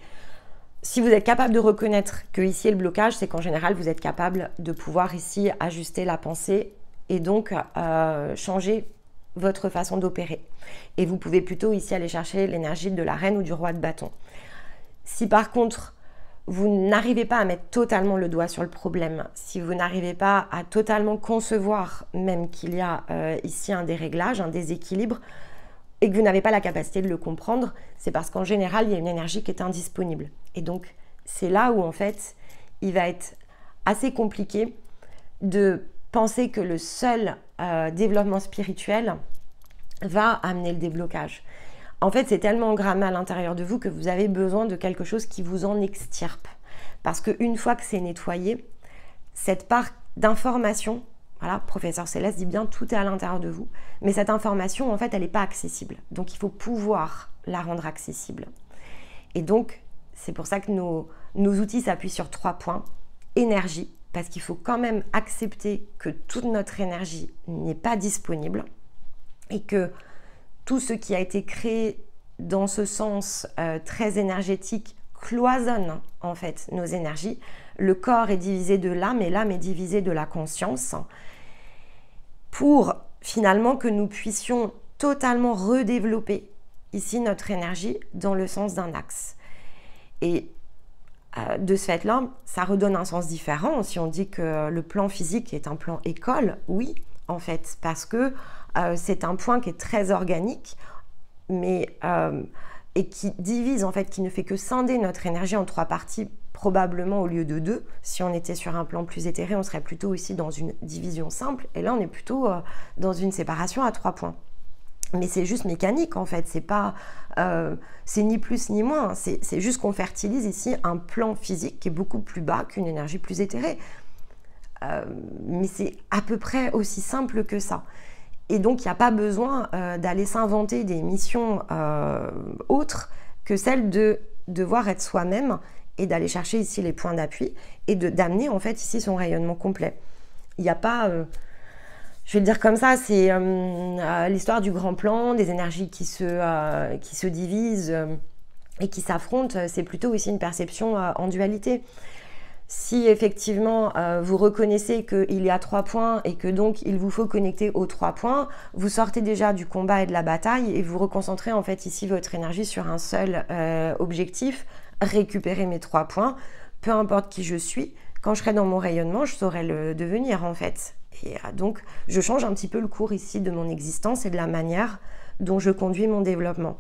Si vous êtes capable de reconnaître que ici est le blocage, c'est qu'en général, vous êtes capable de pouvoir ici ajuster la pensée et donc changer votre façon d'opérer. Et vous pouvez plutôt ici aller chercher l'énergie de la reine ou du roi de bâton. Si par contre, vous n'arrivez pas à mettre totalement le doigt sur le problème, si vous n'arrivez pas à totalement concevoir même qu'il y a ici un déréglage, un déséquilibre, et que vous n'avez pas la capacité de le comprendre, c'est parce qu'en général, il y a une énergie qui est indisponible. Et donc, c'est là où, en fait, il va être assez compliqué de penser que le seul développement spirituel va amener le déblocage. En fait, c'est tellement engrammé à l'intérieur de vous que vous avez besoin de quelque chose qui vous en extirpe. Parce qu'une fois que c'est nettoyé, cette part d'information, voilà, professeur Céleste dit bien, tout est à l'intérieur de vous. Mais cette information, en fait, elle n'est pas accessible. Donc, il faut pouvoir la rendre accessible. Et donc, c'est pour ça que nos outils s'appuient sur 3 points. Énergie, parce qu'il faut quand même accepter que toute notre énergie n'est pas disponible et que tout ce qui a été créé dans ce sens très énergétique cloisonne en fait nos énergies. Le corps est divisé de l'âme et l'âme est divisée de la conscience pour finalement que nous puissions totalement redévelopper ici notre énergie dans le sens d'un axe. Et de ce fait-là, ça redonne un sens différent. Si on dit que le plan physique est un plan école, oui, en fait, parce que c'est un point qui est très organique, mais et qui divise, en fait, qui ne fait que scinder notre énergie en 3 parties, probablement au lieu de 2. Si on était sur un plan plus éthéré, on serait plutôt ici dans une division simple, et là on est plutôt dans une séparation à 3 points. Mais c'est juste mécanique, en fait, c'est pas, c'est ni plus ni moins, c'est juste qu'on fertilise ici un plan physique qui est beaucoup plus bas qu'une énergie plus éthérée. Mais c'est à peu près aussi simple que ça. Et donc, il n'y a pas besoin d'aller s'inventer des missions autres que celle de devoir être soi-même et d'aller chercher ici les points d'appui et d'amener en fait ici son rayonnement complet. Il n'y a pas, je vais le dire comme ça, c'est l'histoire du grand plan, des énergies qui se divisent et qui s'affrontent. C'est plutôt ici une perception en dualité. Si effectivement vous reconnaissez qu'il y a 3 points et que donc il vous faut connecter aux 3 points, vous sortez déjà du combat et de la bataille et vous reconcentrez en fait ici votre énergie sur un seul objectif, récupérer mes 3 points, peu importe qui je suis, quand je serai dans mon rayonnement, je saurai le devenir en fait. Et donc je change un petit peu le cours ici de mon existence et de la manière dont je conduis mon développement.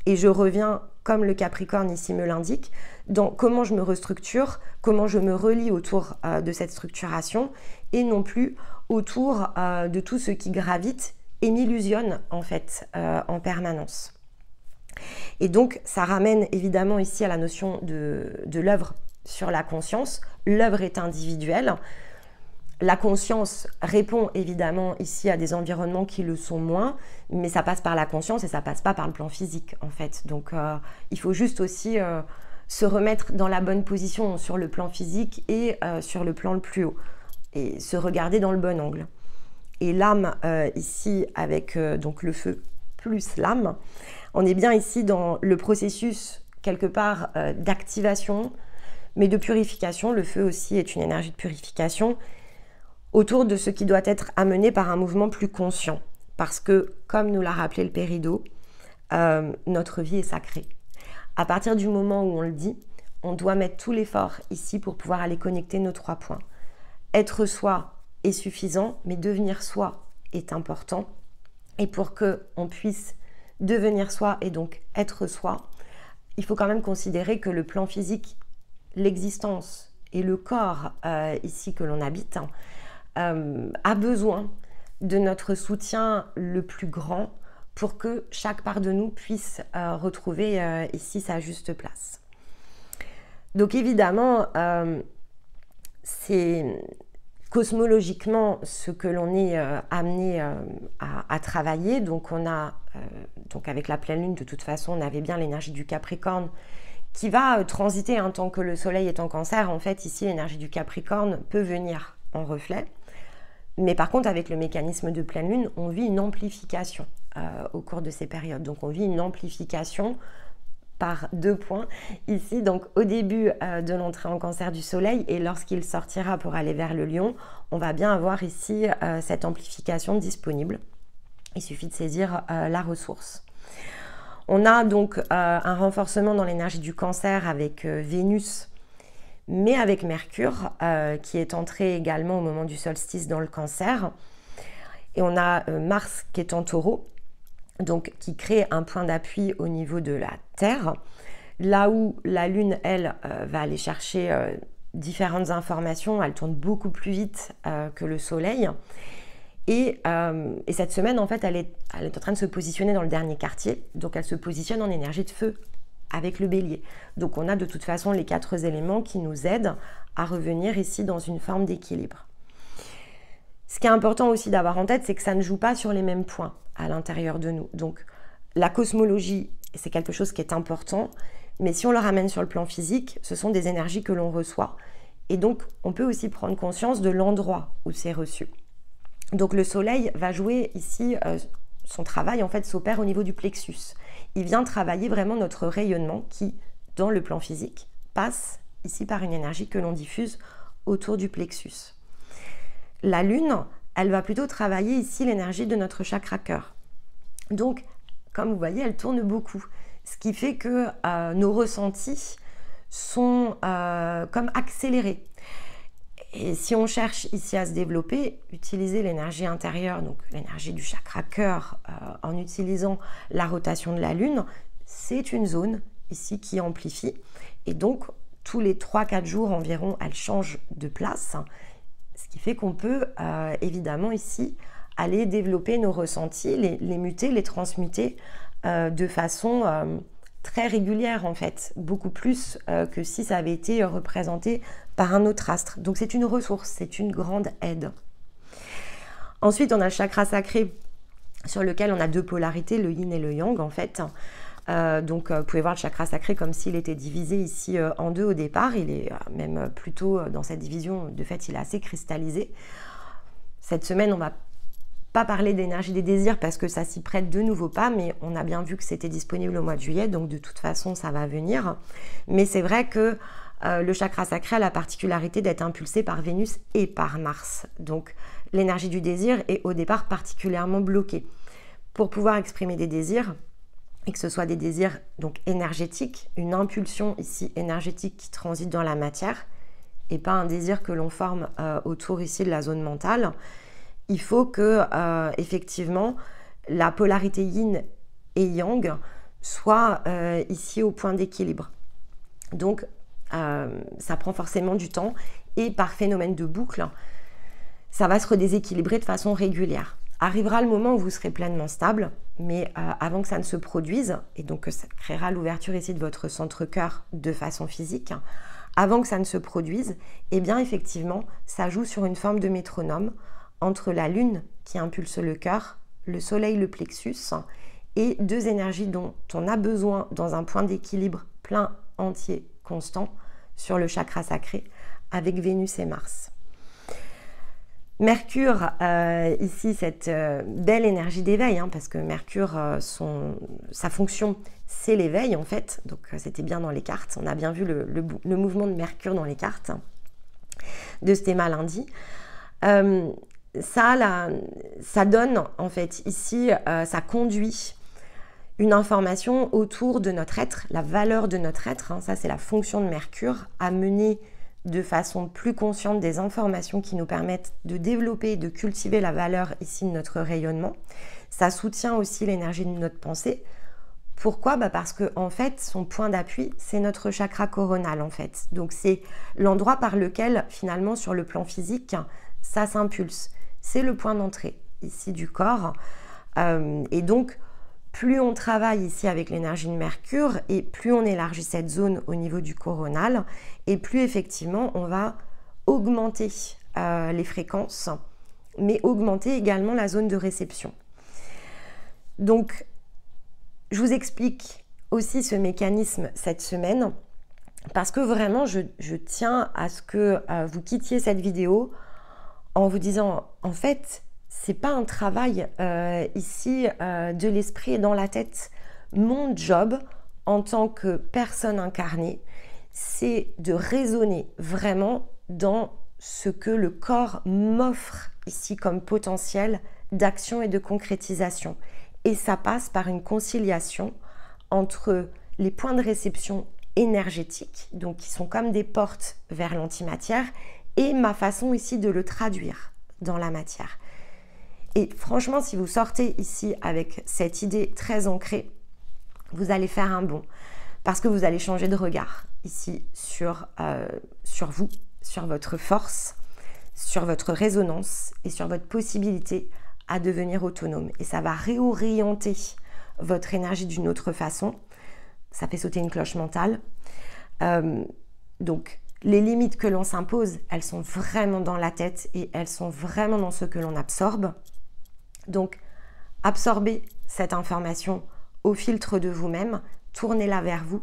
Et je reviens, comme le Capricorne ici me l'indique, dans comment je me restructure, comment je me relie autour de cette structuration et non plus autour de tout ce qui gravite et m'illusionne en fait en permanence. Et donc ça ramène évidemment ici à la notion de l'œuvre sur la conscience. L'œuvre est individuelle. La conscience répond évidemment ici à des environnements qui le sont moins, mais ça passe par la conscience et ça passe pas par le plan physique en fait. Donc il faut juste aussi se remettre dans la bonne position sur le plan physique et sur le plan le plus haut et se regarder dans le bon angle. Et l'âme ici avec donc le feu plus l'âme, on est bien ici dans le processus quelque part d'activation, mais de purification. Le feu aussi est une énergie de purification autour de ce qui doit être amené par un mouvement plus conscient. Parce que, comme nous l'a rappelé le Péridot, notre vie est sacrée. À partir du moment où on le dit, on doit mettre tout l'effort ici pour pouvoir aller connecter nos 3 points. Être soi est suffisant, mais devenir soi est important. Et pour qu'on puisse devenir soi et donc être soi, il faut quand même considérer que le plan physique, l'existence et le corps ici que l'on habite, a besoin de notre soutien le plus grand pour que chaque part de nous puisse retrouver ici sa juste place. Donc évidemment, c'est cosmologiquement ce que l'on est amené à travailler. Donc on a, donc avec la pleine lune, de toute façon, on avait bien l'énergie du Capricorne qui va transiter tant que le soleil est en Cancer. En fait, ici, l'énergie du Capricorne peut venir en reflet. Mais par contre, avec le mécanisme de pleine lune, on vit une amplification au cours de ces périodes. Donc, on vit une amplification par 2 points ici. Donc, au début de l'entrée en Cancer du soleil et lorsqu'il sortira pour aller vers le Lion, on va bien avoir ici cette amplification disponible. Il suffit de saisir la ressource. On a donc un renforcement dans l'énergie du Cancer avec Vénus, mais avec Mercure qui est entré également au moment du solstice dans le Cancer. Et on a Mars qui est en Taureau, donc qui crée un point d'appui au niveau de la Terre, là où la Lune, elle, va aller chercher différentes informations. Elle tourne beaucoup plus vite que le Soleil. Et cette semaine, en fait, elle est en train de se positionner dans le dernier quartier. Donc, elle se positionne en énergie de feu avec le Bélier. Donc, on a de toute façon les 4 éléments qui nous aident à revenir ici dans une forme d'équilibre. Ce qui est important aussi d'avoir en tête, c'est que ça ne joue pas sur les mêmes points à l'intérieur de nous. Donc, la cosmologie, c'est quelque chose qui est important. Mais si on le ramène sur le plan physique, ce sont des énergies que l'on reçoit. Et donc, on peut aussi prendre conscience de l'endroit où c'est reçu. Donc le soleil va jouer ici, son travail en fait s'opère au niveau du plexus. Il vient travailler vraiment notre rayonnement qui, dans le plan physique, passe ici par une énergie que l'on diffuse autour du plexus. La lune, elle va plutôt travailler ici l'énergie de notre chakra cœur. Donc, comme vous voyez, elle tourne beaucoup. Ce qui fait que nos ressentis sont comme accélérés. Et si on cherche ici à se développer, utiliser l'énergie intérieure, donc l'énergie du chakra cœur, en utilisant la rotation de la Lune, c'est une zone ici qui amplifie. Et donc, tous les 3-4 jours environ, elle change de place. Ce qui fait qu'on peut évidemment ici aller développer nos ressentis, les muter, les transmuter de façon très régulière en fait, beaucoup plus que si ça avait été représenté par un autre astre. Donc c'est une ressource, c'est une grande aide. Ensuite, on a le chakra sacré sur lequel on a 2 polarités, le yin et le yang en fait. Donc vous pouvez voir le chakra sacré comme s'il était divisé ici en 2 au départ. Il est même plutôt dans cette division, de fait il est assez cristallisé. Cette semaine on va pas parler d'énergie des désirs parce que ça s'y prête de nouveau pas, mais on a bien vu que c'était disponible au mois de juillet, donc de toute façon ça va venir. Mais c'est vrai que le chakra sacré a la particularité d'être impulsé par Vénus et par Mars. Donc l'énergie du désir est au départ particulièrement bloquée. Pour pouvoir exprimer des désirs, et que ce soit des désirs donc énergétiques, une impulsion ici énergétique qui transite dans la matière, et pas un désir que l'on forme autour ici de la zone mentale, il faut que effectivement la polarité yin et yang soit ici au point d'équilibre. Donc ça prend forcément du temps et par phénomène de boucle, ça va se redéséquilibrer de façon régulière. Arrivera le moment où vous serez pleinement stable, mais avant que ça ne se produise, et donc que ça créera l'ouverture ici de votre centre cœur de façon physique, avant que ça ne se produise, eh bien effectivement, ça joue sur une forme de métronome entre la lune qui impulse le cœur, le soleil, le plexus, et 2 énergies dont on a besoin dans un point d'équilibre plein, entier, constant, sur le chakra sacré, avec Vénus et Mars. Mercure, ici, cette belle énergie d'éveil, parce que Mercure, sa fonction, c'est l'éveil en fait, donc c'était bien dans les cartes, on a bien vu le mouvement de Mercure dans les cartes de ce thème lundi. Ça donne en fait ici, ça conduit une information autour de notre être, la valeur de notre être, ça c'est la fonction de Mercure, à mener de façon plus consciente des informations qui nous permettent de développer et de cultiver la valeur ici de notre rayonnement. Ça soutient aussi l'énergie de notre pensée. Pourquoi ? Parce que en fait, son point d'appui, c'est notre chakra coronal en fait. Donc c'est l'endroit par lequel finalement sur le plan physique, ça s'impulse. C'est le point d'entrée ici du corps. Et donc, plus on travaille ici avec l'énergie de Mercure et plus on élargit cette zone au niveau du coronal et plus effectivement on va augmenter les fréquences, mais augmenter également la zone de réception. Donc, je vous explique aussi ce mécanisme cette semaine parce que vraiment je tiens à ce que vous quittiez cette vidéo en vous disant en fait c'est pas un travail ici de l'esprit et dans la tête. Mon job en tant que personne incarnée, c'est de raisonner vraiment dans ce que le corps m'offre ici comme potentiel d'action et de concrétisation. Et ça passe par une conciliation entre les points de réception énergétiques, donc qui sont comme des portes vers l'antimatière, et ma façon ici de le traduire dans la matière. Et franchement, si vous sortez ici avec cette idée très ancrée, vous allez faire un bond parce que vous allez changer de regard ici sur vous, sur votre force, sur votre résonance et sur votre possibilité à devenir autonome. Et ça va réorienter votre énergie d'une autre façon. Ça fait sauter une cloche mentale. Donc, les limites que l'on s'impose, elles sont vraiment dans la tête et elles sont vraiment dans ce que l'on absorbe. Donc, absorbez cette information au filtre de vous-même, tournez-la vers vous.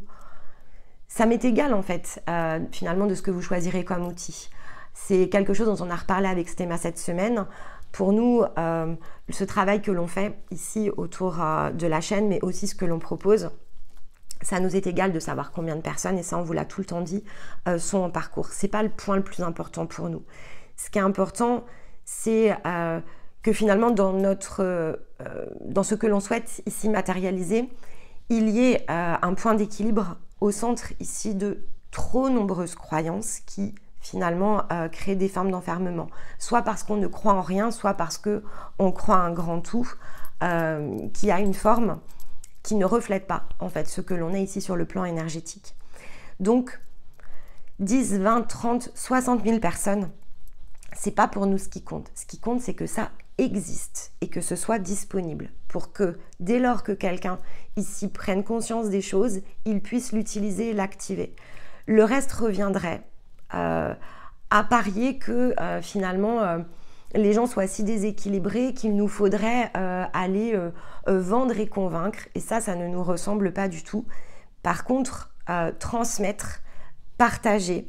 Ça m'est égal en fait, finalement, de ce que vous choisirez comme outil. C'est quelque chose dont on a reparlé avec Stéma cette semaine. Pour nous, ce travail que l'on fait ici autour de la chaîne, mais aussi ce que l'on propose, ça nous est égal de savoir combien de personnes, et ça on vous l'a tout le temps dit, sont en parcours. Ce n'est pas le point le plus important pour nous. Ce qui est important, c'est que finalement dans ce que l'on souhaite ici matérialiser, il y ait un point d'équilibre au centre ici de trop nombreuses croyances qui finalement créent des formes d'enfermement, soit parce qu'on ne croit en rien, soit parce qu'on croit à un grand tout qui a une forme qui ne reflète pas en fait ce que l'on est ici sur le plan énergétique. Donc 10, 20, 30, 60 000 personnes, c'est pas pour nous ce qui compte. Ce qui compte, c'est que ça existe et que ce soit disponible pour que dès lors que quelqu'un ici prenne conscience des choses, il puisse l'utiliser et l'activer. Le reste reviendrait à parier que finalement les gens soient si déséquilibrés qu'il nous faudrait aller vendre et convaincre, et ça ne nous ressemble pas du tout. Par contre, transmettre, partager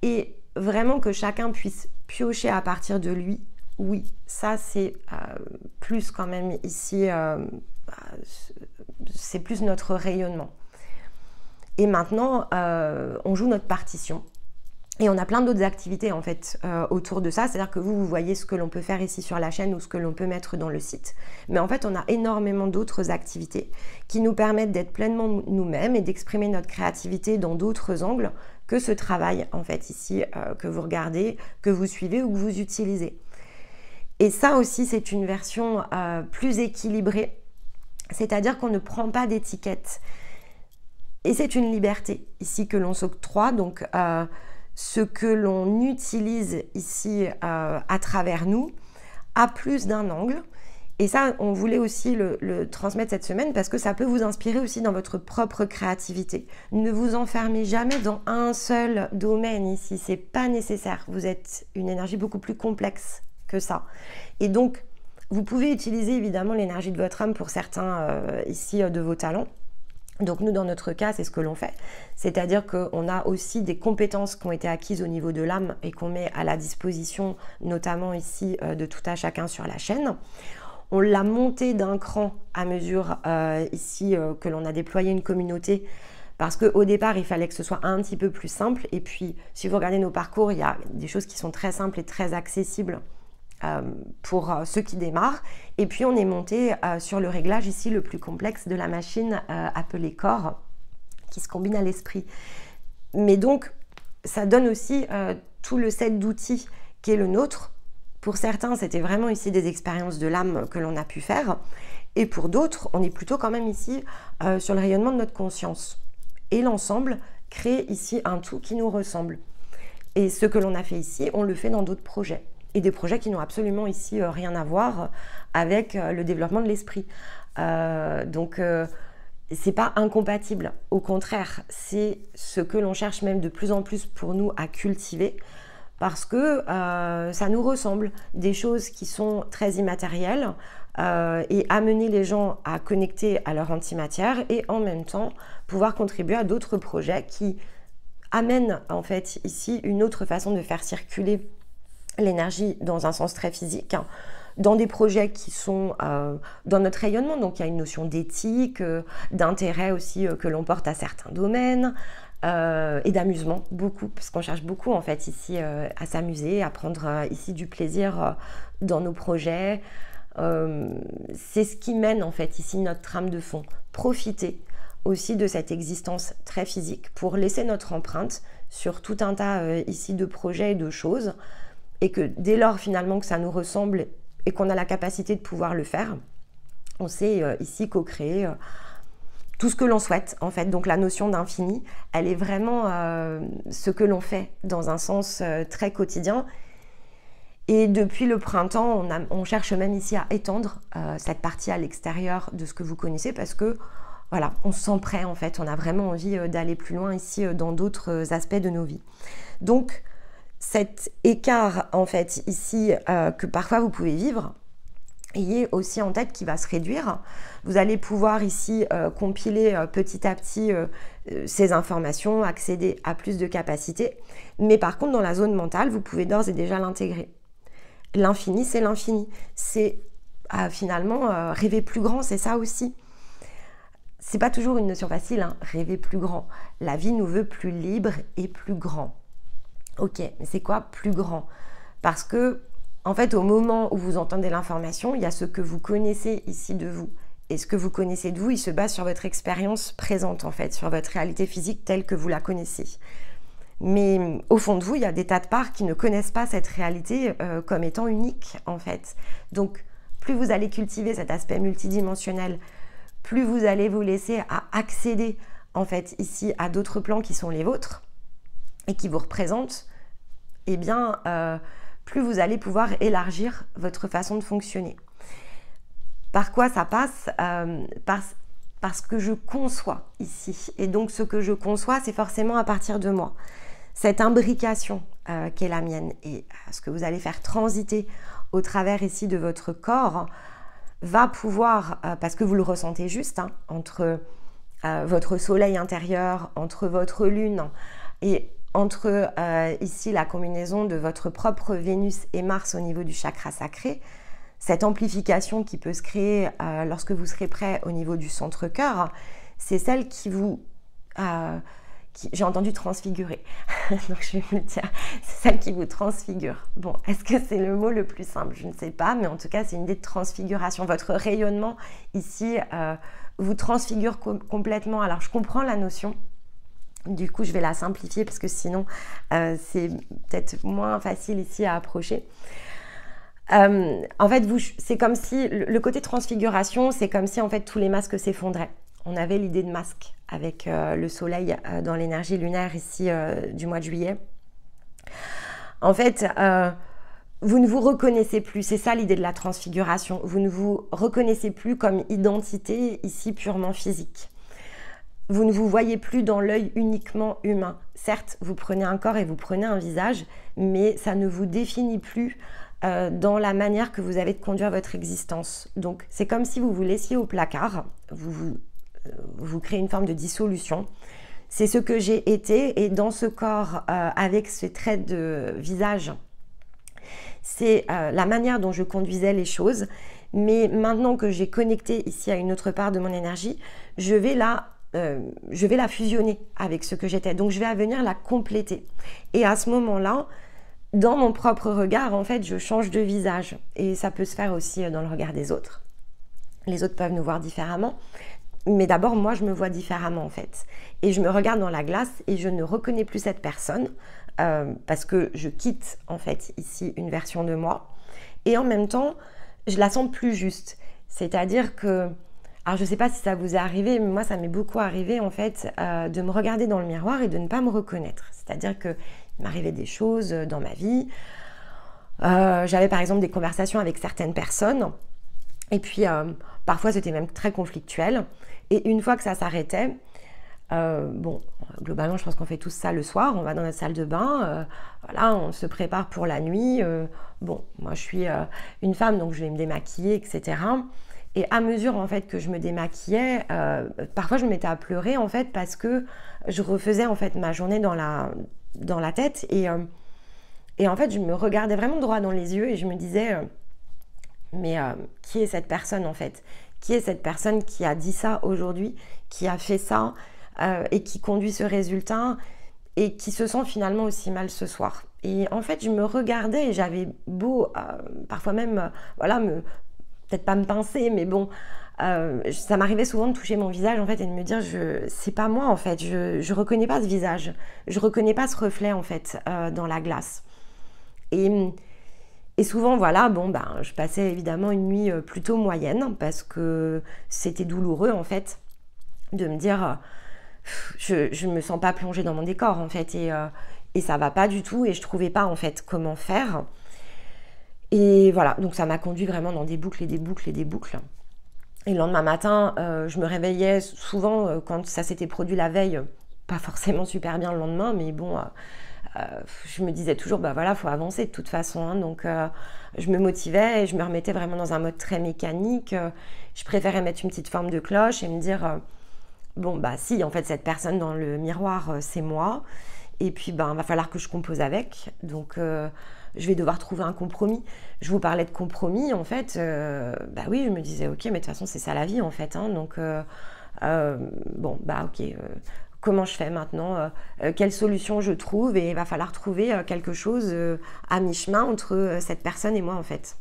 et vraiment que chacun puisse piocher à partir de lui, oui, ça c'est plus quand même ici, c'est plus notre rayonnement. Et maintenant, on joue notre partition. Et on a plein d'autres activités en fait autour de ça, c'est-à-dire que vous voyez ce que l'on peut faire ici sur la chaîne ou ce que l'on peut mettre dans le site. Mais en fait, on a énormément d'autres activités qui nous permettent d'être pleinement nous-mêmes et d'exprimer notre créativité dans d'autres angles que ce travail en fait ici que vous regardez, que vous suivez ou que vous utilisez. Et ça aussi, c'est une version plus équilibrée, c'est-à-dire qu'on ne prend pas d'étiquette. Et c'est une liberté ici que l'on s'octroie, donc ce que l'on utilise ici à travers nous a plus d'un angle. Et ça, on voulait aussi le transmettre cette semaine parce que ça peut vous inspirer aussi dans votre propre créativité. Ne vous enfermez jamais dans un seul domaine ici, c'est pas nécessaire. Vous êtes une énergie beaucoup plus complexe que ça. Et donc, vous pouvez utiliser évidemment l'énergie de votre âme pour certains ici de vos talents. Donc nous, dans notre cas, c'est ce que l'on fait. C'est-à-dire qu'on a aussi des compétences qui ont été acquises au niveau de l'âme et qu'on met à la disposition, notamment ici, de tout à chacun sur la chaîne. On l'a monté d'un cran à mesure ici que l'on a déployé une communauté parce qu'au départ, il fallait que ce soit un petit peu plus simple. Et puis, si vous regardez nos parcours, il y a des choses qui sont très simples et très accessibles pour ceux qui démarrent. Et puis on est monté sur le réglage ici le plus complexe de la machine appelé corps, qui se combine à l'esprit. Mais donc ça donne aussi tout le set d'outils qui est le nôtre. Pour certains, c'était vraiment ici des expériences de l'âme que l'on a pu faire, et pour d'autres, on est plutôt quand même ici sur le rayonnement de notre conscience. Et l'ensemble crée ici un tout qui nous ressemble. Et ce que l'on a fait ici, on le fait dans d'autres projets. Et des projets qui n'ont absolument ici rien à voir avec le développement de l'esprit. Donc, c'est pas incompatible. Au contraire, c'est ce que l'on cherche même de plus en plus pour nous à cultiver parce que ça nous ressemble. Des choses qui sont très immatérielles et amener les gens à connecter à leur antimatière et en même temps pouvoir contribuer à d'autres projets qui amènent en fait ici une autre façon de faire circuler l'énergie dans un sens très physique, dans des projets qui sont dans notre rayonnement. Donc il y a une notion d'éthique, d'intérêt aussi que l'on porte à certains domaines et d'amusement, beaucoup, parce qu'on cherche beaucoup en fait ici à s'amuser, à prendre ici du plaisir dans nos projets. C'est ce qui mène en fait ici notre trame de fond. Profiter aussi de cette existence très physique pour laisser notre empreinte sur tout un tas ici de projets et de choses. Et que dès lors finalement que ça nous ressemble et qu'on a la capacité de pouvoir le faire, on sait ici co-créer tout ce que l'on souhaite en fait. Donc la notion d'infini, elle est vraiment ce que l'on fait dans un sens très quotidien. Et depuis le printemps, on cherche même ici à étendre cette partie à l'extérieur de ce que vous connaissez parce que voilà, on se sent prêt en fait. On a vraiment envie d'aller plus loin ici dans d'autres aspects de nos vies. Donc cet écart en fait ici que parfois vous pouvez vivre, ayez aussi en tête qu'il va se réduire. Vous allez pouvoir ici compiler petit à petit ces informations, accéder à plus de capacités. Mais par contre, dans la zone mentale, vous pouvez d'ores et déjà l'intégrer. L'infini, c'est l'infini. C'est finalement rêver plus grand, c'est ça aussi. C'est pas toujours une notion facile, hein, rêver plus grand. La vie nous veut plus libre et plus grand. Ok, mais c'est quoi plus grand? Parce que en fait, au moment où vous entendez l'information, il y a ce que vous connaissez ici de vous. Et ce que vous connaissez de vous, il se base sur votre expérience présente, en fait, sur votre réalité physique telle que vous la connaissez. Mais au fond de vous, il y a des tas de parts qui ne connaissent pas cette réalité comme étant unique, en fait. Donc, plus vous allez cultiver cet aspect multidimensionnel, plus vous allez vous laisser à accéder, en fait, ici, à d'autres plans qui sont les vôtres et qui vous représentent, eh bien, plus vous allez pouvoir élargir votre façon de fonctionner. Par quoi ça passe? Parce que je conçois ici. Et donc, ce que je conçois, c'est forcément à partir de moi. Cette imbrication qui est la mienne et ce que vous allez faire transiter au travers ici de votre corps va pouvoir, parce que vous le ressentez juste, hein, entre votre soleil intérieur, entre votre lune et entre ici la combinaison de votre propre Vénus et Mars au niveau du chakra sacré, cette amplification qui peut se créer lorsque vous serez prêt au niveau du centre-cœur, c'est celle qui vous... j'ai entendu transfigurer, donc je vais vous le dire, c'est celle qui vous transfigure. Bon, est-ce que c'est le mot le plus simple? Je ne sais pas, mais en tout cas, c'est une idée de transfiguration. Votre rayonnement ici vous transfigure complètement. Alors, je comprends la notion. Du coup, je vais la simplifier parce que sinon, c'est peut-être moins facile ici à approcher. En fait, c'est comme si, le côté transfiguration, c'est comme si en fait tous les masques s'effondraient. On avait l'idée de masque avec le soleil dans l'énergie lunaire ici du mois de juillet. En fait, vous ne vous reconnaissez plus, c'est ça l'idée de la transfiguration. Vous ne vous reconnaissez plus comme identité ici purement physique. Vous ne vous voyez plus dans l'œil uniquement humain. Certes, vous prenez un corps et vous prenez un visage, mais ça ne vous définit plus dans la manière que vous avez de conduire votre existence. Donc, c'est comme si vous vous laissiez au placard, vous créez une forme de dissolution. C'est ce que j'ai été, et dans ce corps, avec ce trait de visage, c'est la manière dont je conduisais les choses. Mais maintenant que j'ai connecté ici à une autre part de mon énergie, je vais la fusionner avec ce que j'étais. Donc, je vais venir la compléter. Et à ce moment-là, dans mon propre regard, en fait, je change de visage. Et ça peut se faire aussi dans le regard des autres. Les autres peuvent nous voir différemment. Mais d'abord, moi, je me vois différemment, en fait. Et je me regarde dans la glace et je ne reconnais plus cette personne parce que je quitte, en fait, ici, une version de moi. Et en même temps, je la sens plus juste. C'est-à-dire que... Alors, je ne sais pas si ça vous est arrivé, mais moi, ça m'est beaucoup arrivé, en fait, de me regarder dans le miroir et de ne pas me reconnaître. C'est-à-dire qu'il m'arrivait des choses dans ma vie. J'avais, par exemple, des conversations avec certaines personnes. Et puis, parfois, c'était même très conflictuel. Et une fois que ça s'arrêtait, bon, globalement, je pense qu'on fait tous ça le soir. On va dans notre salle de bain, voilà, on se prépare pour la nuit. Bon, moi, je suis une femme, donc je vais me démaquiller, etc. Et à mesure, en fait, que je me démaquillais, parfois, je me mettais à pleurer, en fait, parce que je refaisais, en fait, ma journée dans la tête. Et en fait, je me regardais vraiment droit dans les yeux et je me disais... mais qui est cette personne en fait? Qui est cette personne qui a dit ça aujourd'hui, qui a fait ça et qui conduit ce résultat et qui se sent finalement aussi mal ce soir? Et en fait, je me regardais et j'avais beau, parfois même, voilà, peut-être pas me pincer, mais bon, ça m'arrivait souvent de toucher mon visage en fait et de me dire, c'est pas moi en fait, je reconnais pas ce visage, je reconnais pas ce reflet en fait dans la glace. Et souvent, voilà, bon, ben, je passais évidemment une nuit plutôt moyenne parce que c'était douloureux, en fait, de me dire, je me sens pas plongée dans mon décor, en fait, et ça va pas du tout, et je trouvais pas, en fait, comment faire. Et voilà, donc ça m'a conduit vraiment dans des boucles et des boucles et des boucles. Et le lendemain matin, je me réveillais souvent quand ça s'était produit la veille, pas forcément super bien le lendemain, mais bon... je me disais toujours, bah voilà, faut avancer de toute façon, hein. Donc je me motivais et je me remettais vraiment dans un mode très mécanique. Je préférais mettre une petite forme de cloche et me dire, bon bah si, en fait cette personne dans le miroir, c'est moi, et puis ben va falloir que je compose avec, donc je vais devoir trouver un compromis. Je vous parlais de compromis, en fait, bah oui, je me disais, ok, mais de toute façon c'est ça la vie en fait, hein. Donc bon bah ok, comment je fais maintenant, quelle solution je trouve, et il va falloir trouver quelque chose à mi-chemin entre cette personne et moi en fait.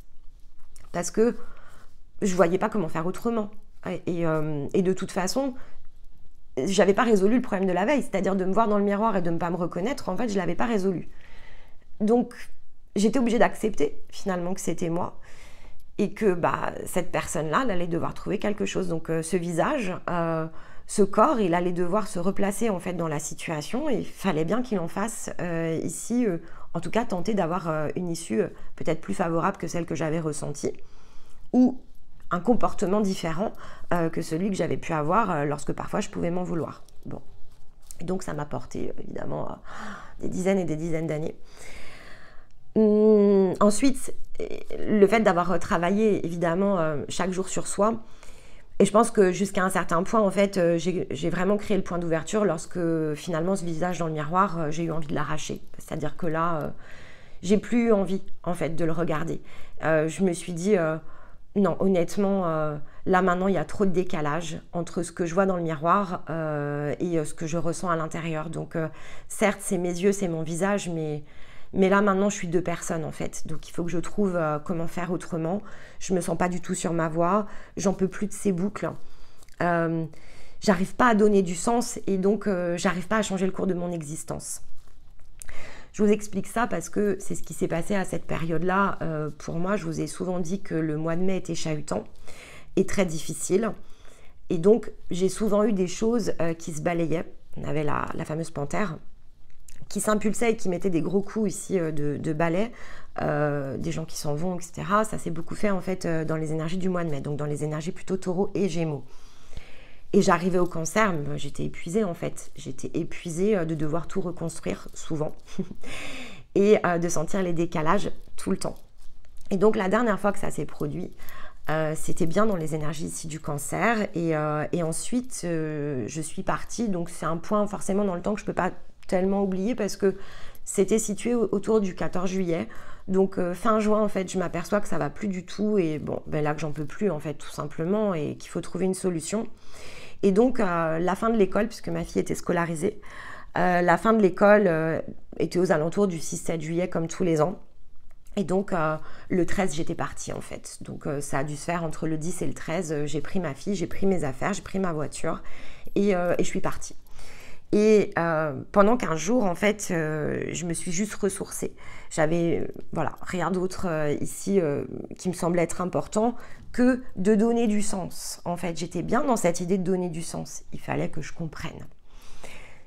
Parce que je voyais pas comment faire autrement. Et de toute façon, j'avais pas résolu le problème de la veille, c'est-à-dire de me voir dans le miroir et de ne pas me reconnaître, en fait, je l'avais pas résolu. Donc, j'étais obligée d'accepter finalement que c'était moi et que cette personne-là, elle allait devoir trouver quelque chose. Donc, ce visage, ce corps, il allait devoir se replacer en fait dans la situation, et il fallait bien qu'il en fasse ici, en tout cas tenter d'avoir une issue peut-être plus favorable que celle que j'avais ressentie, ou un comportement différent que celui que j'avais pu avoir lorsque parfois je pouvais m'en vouloir. Bon. Et donc ça m'a porté évidemment des dizaines et des dizaines d'années. Ensuite, le fait d'avoir travaillé évidemment chaque jour sur soi, et je pense que jusqu'à un certain point, en fait, j'ai vraiment créé le point d'ouverture lorsque finalement ce visage dans le miroir, j'ai eu envie de l'arracher. C'est-à-dire que là, j'ai plus eu envie en fait de le regarder. Je me suis dit non, honnêtement, là maintenant il y a trop de décalage entre ce que je vois dans le miroir et ce que je ressens à l'intérieur. Donc certes, c'est mes yeux, c'est mon visage, mais là maintenant je suis deux personnes en fait. Donc il faut que je trouve comment faire autrement. Je me sens pas du tout sur ma voie, j'en peux plus de ces boucles. J'arrive pas à donner du sens, et donc j'arrive pas à changer le cours de mon existence. Je vous explique ça parce que c'est ce qui s'est passé à cette période-là. Pour moi, je vous ai souvent dit que le mois de mai était chahutant et très difficile. Et donc, j'ai souvent eu des choses qui se balayaient. On avait la fameuse panthère qui s'impulsait et qui mettait des gros coups ici de balai. Des gens qui s'en vont, etc. Ça s'est beaucoup fait en fait dans les énergies du mois de mai, donc dans les énergies plutôt taureau et gémeaux. Et j'arrivais au cancer, j'étais épuisée en fait. J'étais épuisée de devoir tout reconstruire souvent et de sentir les décalages tout le temps. Et donc la dernière fois que ça s'est produit, c'était bien dans les énergies ici du cancer. Et ensuite, je suis partie. Donc c'est un point forcément dans le temps que je ne peux pas tellement oublier parce que c'était situé autour du 14 juillet. Donc fin juin, en fait, je m'aperçois que ça ne va plus du tout. Et bon, là que j'en peux plus, en fait, tout simplement, et qu'il faut trouver une solution. Et donc, la fin de l'école, puisque ma fille était scolarisée, la fin de l'école était aux alentours du 6-7 juillet, comme tous les ans. Et donc, le 13, j'étais partie, en fait. Donc, ça a dû se faire entre le 10 et le 13. J'ai pris ma fille, j'ai pris mes affaires, j'ai pris ma voiture et je suis partie. Et pendant 15 jours, en fait, je me suis juste ressourcée. J'avais rien d'autre ici qui me semblait être important que de donner du sens. En fait, j'étais bien dans cette idée de donner du sens. Il fallait que je comprenne.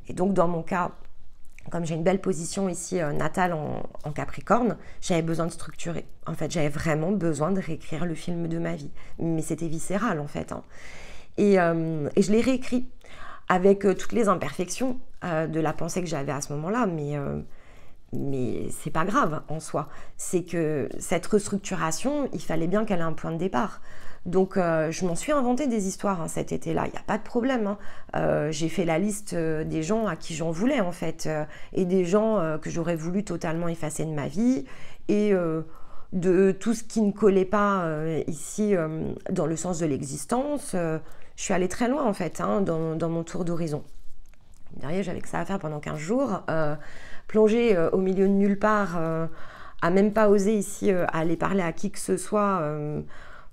Et donc, dans mon cas, comme j'ai une belle position ici natale en Capricorne, j'avais besoin de structurer. En fait, j'avais vraiment besoin de réécrire le film de ma vie. Mais c'était viscéral, en fait. Et je l'ai réécrit avec toutes les imperfections de la pensée que j'avais à ce moment-là. Mais c'est pas grave en soi. C'est que cette restructuration, il fallait bien qu'elle ait un point de départ. Donc je m'en suis inventé des histoires cet été-là, il n'y a pas de problème. J'ai fait la liste des gens à qui j'en voulais en fait, et des gens que j'aurais voulu totalement effacer de ma vie, et de tout ce qui ne collait pas ici dans le sens de l'existence. Je suis allée très loin en fait dans mon tour d'horizon. Derrière, j'avais que ça à faire pendant 15 jours. Plongée au milieu de nulle part, à même pas oser ici aller parler à qui que ce soit.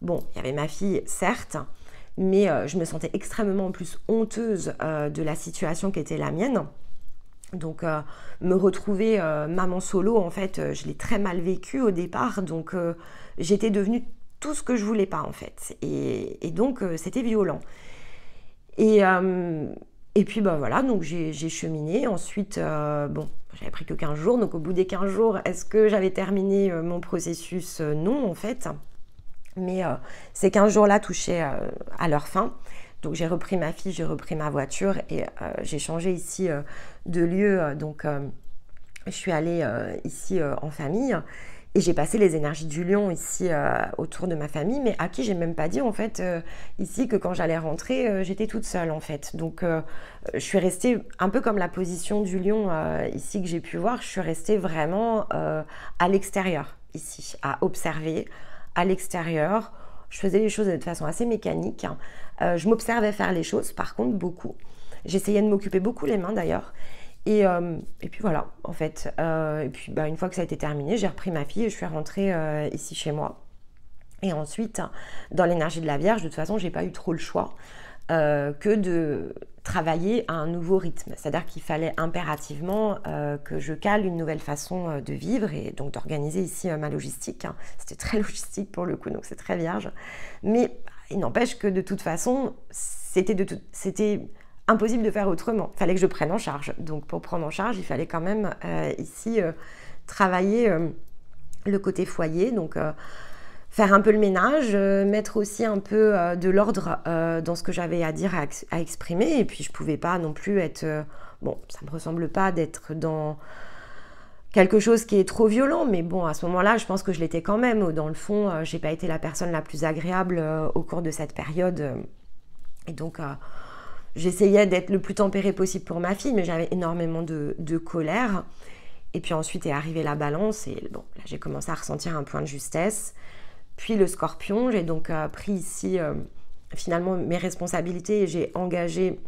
Bon, il y avait ma fille, certes, mais je me sentais extrêmement plus honteuse de la situation qui était la mienne. Donc, me retrouver maman solo, en fait, je l'ai très mal vécu au départ. Donc, j'étais devenue tout ce que je voulais pas, en fait. Et donc, c'était violent. Et puis, voilà, donc j'ai cheminé. Ensuite, j'avais pris que 15 jours. Donc, au bout des 15 jours, est-ce que j'avais terminé mon processus? Non, en fait. Mais ces 15 jours-là touchaient à leur fin. Donc j'ai repris ma fille, j'ai repris ma voiture et j'ai changé ici de lieu. Donc je suis allée ici en famille et j'ai passé les énergies du lion ici autour de ma famille, mais à qui j'ai même pas dit en fait ici que quand j'allais rentrer, j'étais toute seule en fait. Donc je suis restée un peu comme la position du lion ici que j'ai pu voir. Je suis restée vraiment à l'extérieur ici, à observer. À l'extérieur, je faisais les choses de façon assez mécanique. Je m'observais faire les choses, par contre, beaucoup. J'essayais de m'occuper beaucoup les mains d'ailleurs. Et puis voilà, en fait. Et puis une fois que ça a été terminé, j'ai repris ma fille et je suis rentrée ici chez moi. Et ensuite, dans l'énergie de la Vierge, de toute façon, j'ai pas eu trop le choix que de travailler à un nouveau rythme. C'est-à-dire qu'il fallait impérativement que je cale une nouvelle façon de vivre et donc d'organiser ici ma logistique. C'était très logistique pour le coup, donc c'est très Vierge. Mais il n'empêche que de toute façon, c'était impossible de faire autrement. Il fallait que je prenne en charge. Donc pour prendre en charge, il fallait quand même ici travailler le côté foyer. Donc faire un peu le ménage, mettre aussi un peu de l'ordre dans ce que j'avais à dire, à exprimer. Et puis je pouvais pas non plus être... bon, ça me ressemble pas d'être dans quelque chose qui est trop violent, mais bon, à ce moment-là, je pense que je l'étais quand même. Dans le fond, j'ai pas été la personne la plus agréable au cours de cette période. Et donc... j'essayais d'être le plus tempérée possible pour ma fille, mais j'avais énormément de colère. Et puis ensuite est arrivée la Balance, et bon, là j'ai commencé à ressentir un point de justesse. Puis le Scorpion, j'ai donc pris ici finalement mes responsabilités et j'ai engagé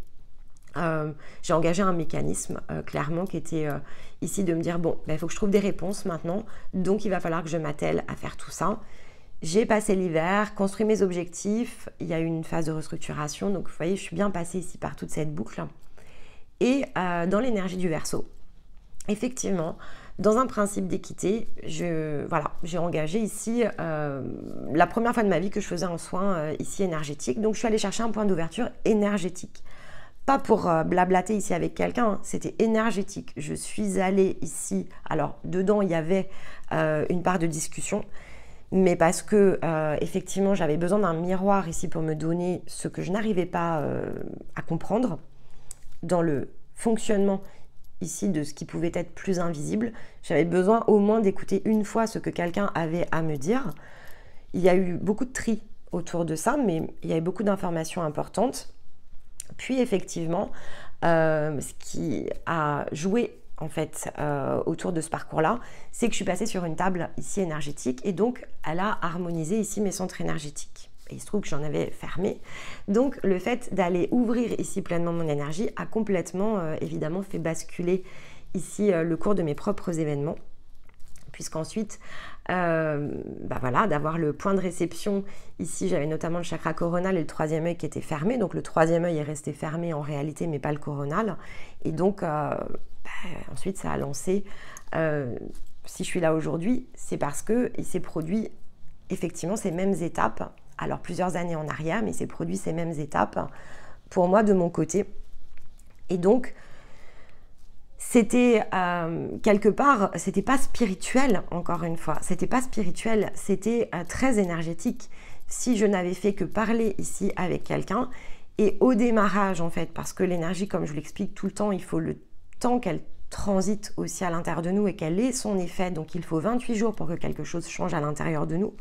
un mécanisme clairement qui était ici de me dire bon, il faut que je trouve des réponses maintenant, donc il va falloir que je m'attelle à faire tout ça. J'ai passé l'hiver, construit mes objectifs, il y a eu une phase de restructuration, donc vous voyez, je suis bien passée ici par toute cette boucle. Et dans l'énergie du Verseau, effectivement, dans un principe d'équité, j'ai engagé ici la première fois de ma vie que je faisais un soin ici énergétique, donc je suis allée chercher un point d'ouverture énergétique. Pas pour blablater ici avec quelqu'un, c'était énergétique. Je suis allée ici, alors dedans il y avait une part de discussion, mais parce que effectivement j'avais besoin d'un miroir ici pour me donner ce que je n'arrivais pas à comprendre dans le fonctionnement ici de ce qui pouvait être plus invisible. J'avais besoin au moins d'écouter une fois ce que quelqu'un avait à me dire. Il y a eu beaucoup de tri autour de ça, mais il y avait beaucoup d'informations importantes. Puis effectivement, ce qui a joué en fait autour de ce parcours-là, c'est que je suis passée sur une table ici énergétique et donc elle a harmonisé ici mes centres énergétiques. Et il se trouve que j'en avais fermé. Donc le fait d'aller ouvrir ici pleinement mon énergie a complètement évidemment fait basculer ici le cours de mes propres événements. Puisqu'ensuite, voilà, d'avoir le point de réception, ici j'avais notamment le chakra coronal et le troisième œil qui était fermé, donc le troisième œil est resté fermé en réalité, mais pas le coronal, et donc ensuite ça a lancé, si je suis là aujourd'hui, c'est parce qu'il s'est produit effectivement ces mêmes étapes, alors plusieurs années en arrière, mais il s'est produit ces mêmes étapes pour moi de mon côté, et donc c'était quelque part, c'était pas spirituel encore une fois, c'était pas spirituel, c'était très énergétique. Si je n'avais fait que parler ici avec quelqu'un et au démarrage en fait, parce que l'énergie, comme je vous l'explique tout le temps, il faut le temps qu'elle transite aussi à l'intérieur de nous et qu'elle ait son effet, donc il faut 28 jours pour que quelque chose change à l'intérieur de nous.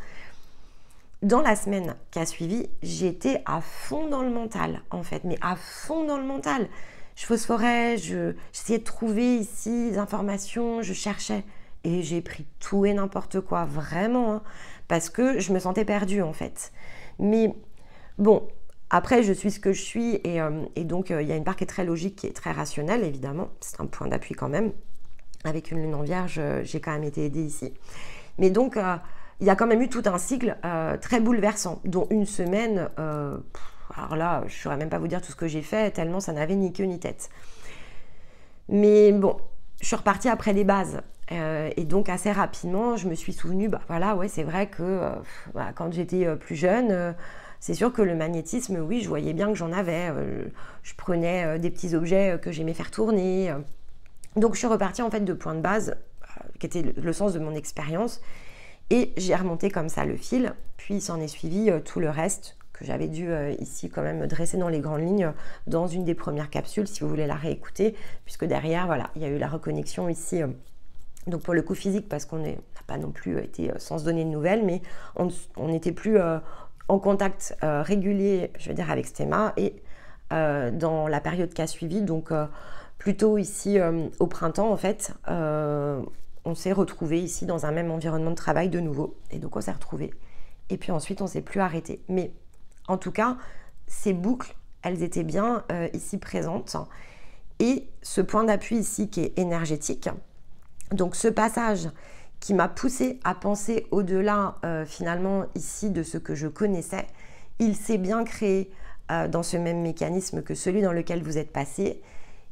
Dans la semaine qui a suivi, j'étais à fond dans le mental en fait, mais à fond dans le mental. Je phosphorais, j'essayais de trouver ici des informations, je cherchais et j'ai pris tout et n'importe quoi, vraiment, hein, parce que je me sentais perdue en fait. Mais bon, après je suis ce que je suis et donc il y a une part qui est très logique, qui est très rationnelle évidemment, c'est un point d'appui quand même. Avec une lune en Vierge, j'ai quand même été aidée ici. Mais donc il y a quand même eu tout un cycle très bouleversant, dont une semaine... alors là, je ne saurais même pas vous dire tout ce que j'ai fait, tellement ça n'avait ni queue ni tête. Mais bon, je suis repartie après les bases. Et donc assez rapidement, je me suis souvenue, voilà, ouais, c'est vrai que quand j'étais plus jeune, c'est sûr que le magnétisme, oui, je voyais bien que j'en avais. Je prenais des petits objets que j'aimais faire tourner. Donc je suis repartie en fait de points de base, qui était le sens de mon expérience. Et j'ai remonté comme ça le fil, puis il s'en est suivi tout le reste, que j'avais dû ici quand même dresser dans les grandes lignes dans une des premières capsules, si vous voulez la réécouter, puisque derrière, voilà, il y a eu la reconnexion ici, donc pour le coup physique, parce qu'on n'a pas non plus été sans se donner de nouvelles, mais on n'était plus en contact régulier, je veux dire, avec Stéma, et dans la période qui a suivi, donc plutôt ici au printemps, en fait, on s'est retrouvés ici dans un même environnement de travail de nouveau, et donc on s'est retrouvés. Et puis ensuite, on ne s'est plus arrêté. Mais en tout cas, ces boucles elles étaient bien ici présentes. Et ce point d'appui ici qui est énergétique, donc ce passage qui m'a poussé à penser au-delà finalement ici de ce que je connaissais, il s'est bien créé dans ce même mécanisme que celui dans lequel vous êtes passé.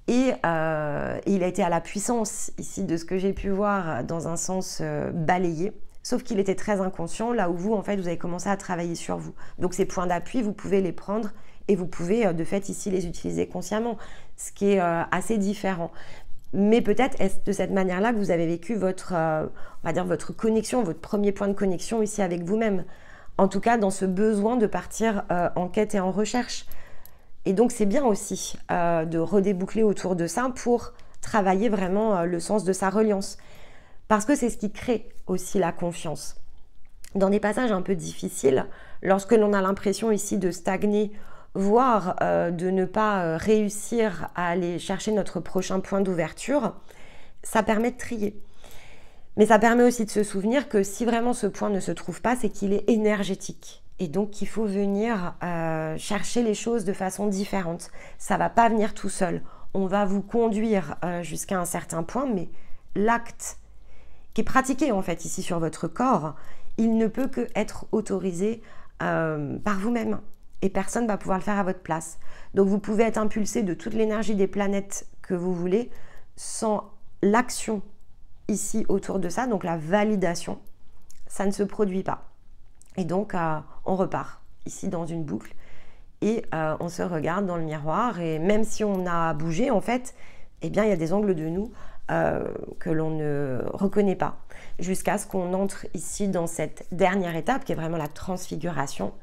Et il a été à la puissance ici de ce que j'ai pu voir dans un sens balayé, sauf qu'il était très inconscient, là où vous, en fait, vous avez commencé à travailler sur vous. Donc ces points d'appui, vous pouvez les prendre et vous pouvez de fait ici les utiliser consciemment, ce qui est assez différent. Mais peut-être est-ce de cette manière-là que vous avez vécu votre, on va dire votre connexion, votre premier point de connexion ici avec vous-même. En tout cas, dans ce besoin de partir en quête et en recherche. Et donc, c'est bien aussi de redéboucler autour de ça pour travailler vraiment le sens de sa reliance. Parce que c'est ce qui crée aussi la confiance. Dans des passages un peu difficiles, lorsque l'on a l'impression ici de stagner, voire de ne pas réussir à aller chercher notre prochain point d'ouverture, ça permet de trier. Mais ça permet aussi de se souvenir que si vraiment ce point ne se trouve pas, c'est qu'il est énergétique. Et donc, il faut venir chercher les choses de façon différente. Ça ne va pas venir tout seul. On va vous conduire jusqu'à un certain point, mais l'acte qui est pratiqué en fait ici sur votre corps, il ne peut que être autorisé par vous-même. Et personne ne va pouvoir le faire à votre place. Donc, vous pouvez être impulsé de toute l'énergie des planètes que vous voulez, sans l'action ici autour de ça, donc la validation, ça ne se produit pas. Et donc, on repart ici dans une boucle et on se regarde dans le miroir et même si on a bougé, en fait, eh bien, il y a des angles de nous que l'on ne reconnaît pas jusqu'à ce qu'on entre ici dans cette dernière étape qui est vraiment la transfiguration.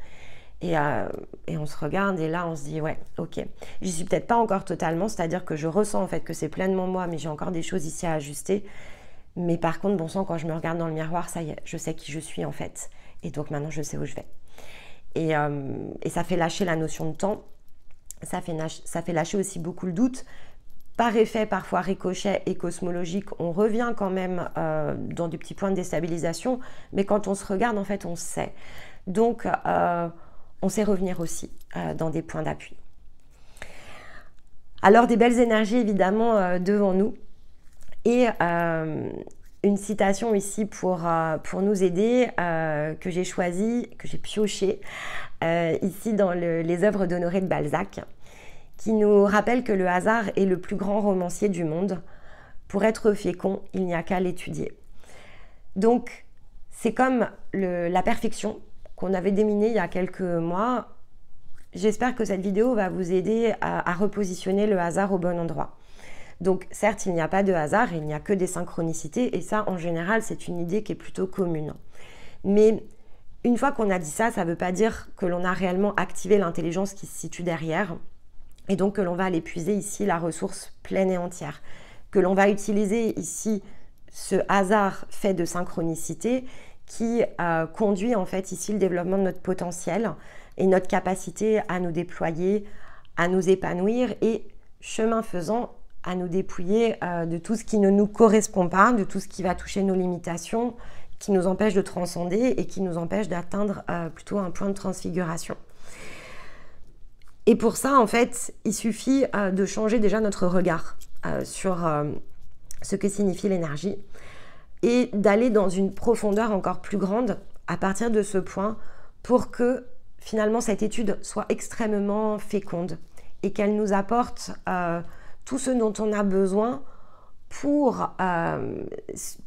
Et on se regarde et là, on se dit, ouais, ok, j'y suis peut-être pas encore totalement, c'est-à-dire que je ressens en fait que c'est pleinement moi, mais j'ai encore des choses ici à ajuster. Mais par contre, bon sang, quand je me regarde dans le miroir, ça y est, je sais qui je suis en fait. Et donc maintenant, je sais où je vais. Et ça fait lâcher la notion de temps. Ça fait lâcher aussi beaucoup le doute. Par effet, parfois ricochet et cosmologique, on revient quand même dans des petits points de déstabilisation. Mais quand on se regarde, en fait, on sait. Donc, on sait revenir aussi dans des points d'appui. Alors, des belles énergies, évidemment, devant nous. Et une citation ici pour nous aider, que j'ai choisie, que j'ai piochée, ici dans les œuvres d'Honoré de Balzac, qui nous rappelle que le hasard est le plus grand romancier du monde. Pour être fécond, il n'y a qu'à l'étudier. Donc, c'est comme la perfection qu'on avait déminée il y a quelques mois. J'espère que cette vidéo va vous aider à repositionner le hasard au bon endroit. Donc certes, il n'y a pas de hasard, il n'y a que des synchronicités et ça, en général, c'est une idée qui est plutôt commune. Mais une fois qu'on a dit ça, ça ne veut pas dire que l'on a réellement activé l'intelligence qui se situe derrière et donc que l'on va aller puiser ici la ressource pleine et entière, que l'on va utiliser ici ce hasard fait de synchronicité qui conduit en fait ici le développement de notre potentiel et notre capacité à nous déployer, à nous épanouir et chemin faisant, à nous dépouiller de tout ce qui ne nous correspond pas, de tout ce qui va toucher nos limitations, qui nous empêche de transcender et qui nous empêche d'atteindre plutôt un point de transfiguration. Et pour ça, en fait, il suffit de changer déjà notre regard sur ce que signifie l'énergie et d'aller dans une profondeur encore plus grande à partir de ce point pour que finalement cette étude soit extrêmement féconde et qu'elle nous apporte tout ce dont on a besoin pour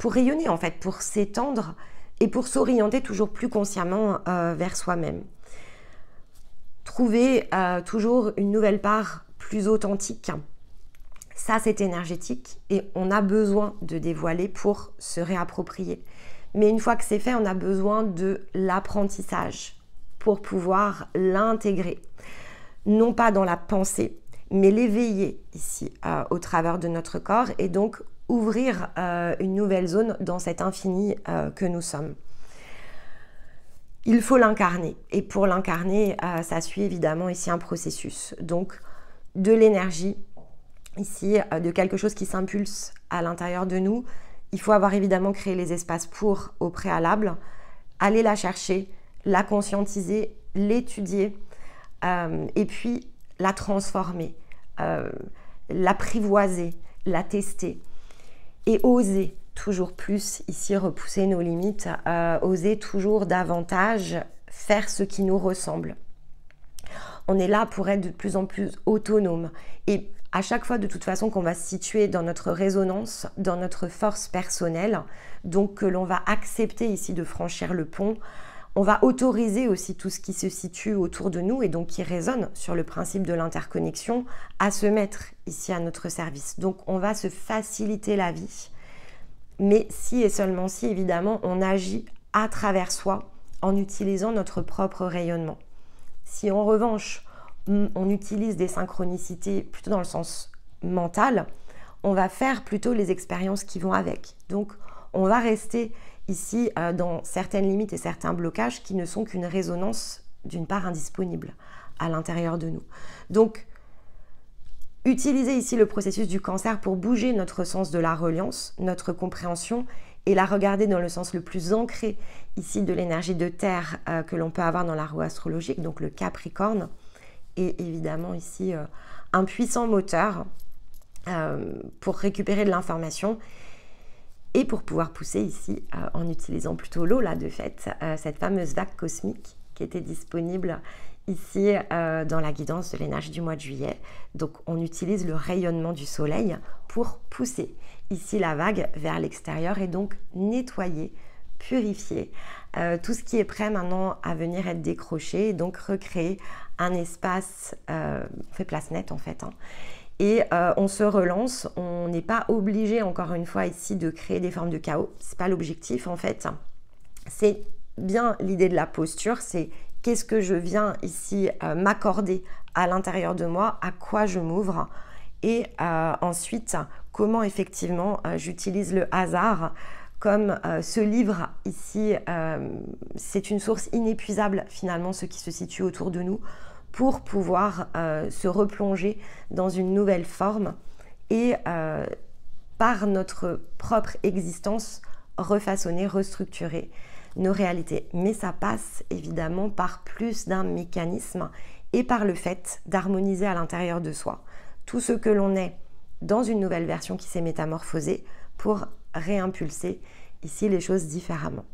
rayonner en fait, pour s'étendre et pour s'orienter toujours plus consciemment vers soi-même. Trouver toujours une nouvelle part plus authentique, ça c'est énergétique et on a besoin de dévoiler pour se réapproprier. Mais une fois que c'est fait, on a besoin de l'apprentissage pour pouvoir l'intégrer, non pas dans la pensée, mais l'éveiller ici au travers de notre corps et donc ouvrir une nouvelle zone dans cet infini que nous sommes. Il faut l'incarner et pour l'incarner, ça suit évidemment ici un processus. Donc de l'énergie ici, de quelque chose qui s'impulse à l'intérieur de nous. Il faut avoir évidemment créé les espaces pour au préalable, aller la chercher, la conscientiser, l'étudier et puis la transformer, l'apprivoiser, la tester et oser toujours plus ici repousser nos limites, oser toujours davantage faire ce qui nous ressemble. On est là pour être de plus en plus autonome et à chaque fois de toute façon qu'on va se situer dans notre résonance, dans notre force personnelle, donc que l'on va accepter ici de franchir le pont, on va autoriser aussi tout ce qui se situe autour de nous et donc qui résonne sur le principe de l'interconnexion à se mettre ici à notre service. Donc on va se faciliter la vie, mais si et seulement si évidemment on agit à travers soi en utilisant notre propre rayonnement. Si en revanche on utilise des synchronicités plutôt dans le sens mental, on va faire plutôt les expériences qui vont avec. Donc on va rester ici dans certaines limites et certains blocages qui ne sont qu'une résonance d'une part indisponible à l'intérieur de nous. Donc utiliser ici le processus du cancer pour bouger notre sens de la reliance, notre compréhension et la regarder dans le sens le plus ancré ici de l'énergie de terre que l'on peut avoir dans la roue astrologique, donc le Capricorne, et évidemment ici un puissant moteur pour récupérer de l'information et pour pouvoir pousser ici en utilisant plutôt l'eau là de fait, cette fameuse vague cosmique qui était disponible ici dans la guidance de l'énergie du mois de juillet. Donc on utilise le rayonnement du soleil pour pousser ici la vague vers l'extérieur et donc nettoyer, purifier tout ce qui est prêt maintenant à venir être décroché et donc recréer un espace, on fait place nette en fait, hein. Et on se relance, on n'est pas obligé encore une fois ici de créer des formes de chaos, c'est pas l'objectif en fait, c'est bien l'idée de la posture, c'est qu'est-ce que je viens ici m'accorder à l'intérieur de moi, à quoi je m'ouvre et ensuite comment effectivement j'utilise le hasard comme ce livre ici, c'est une source inépuisable finalement ce qui se situe autour de nous pour pouvoir se replonger dans une nouvelle forme et par notre propre existence refaçonner, restructurer nos réalités. Mais ça passe évidemment par plus d'un mécanisme et par le fait d'harmoniser à l'intérieur de soi tout ce que l'on est dans une nouvelle version qui s'est métamorphosée pour réimpulser ici les choses différemment.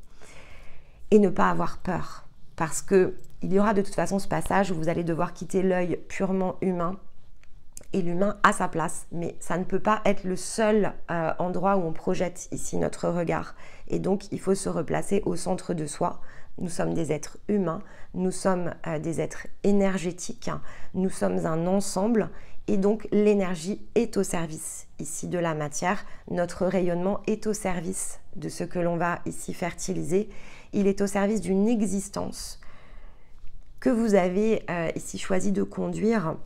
Et ne pas avoir peur parce que il y aura de toute façon ce passage où vous allez devoir quitter l'œil purement humain et l'humain a sa place, mais ça ne peut pas être le seul endroit où on projette ici notre regard. Et donc, il faut se replacer au centre de soi. Nous sommes des êtres humains, nous sommes des êtres énergétiques, nous sommes un ensemble et donc l'énergie est au service ici de la matière. Notre rayonnement est au service de ce que l'on va ici fertiliser. Il est au service d'une existence que vous avez ici choisi de conduire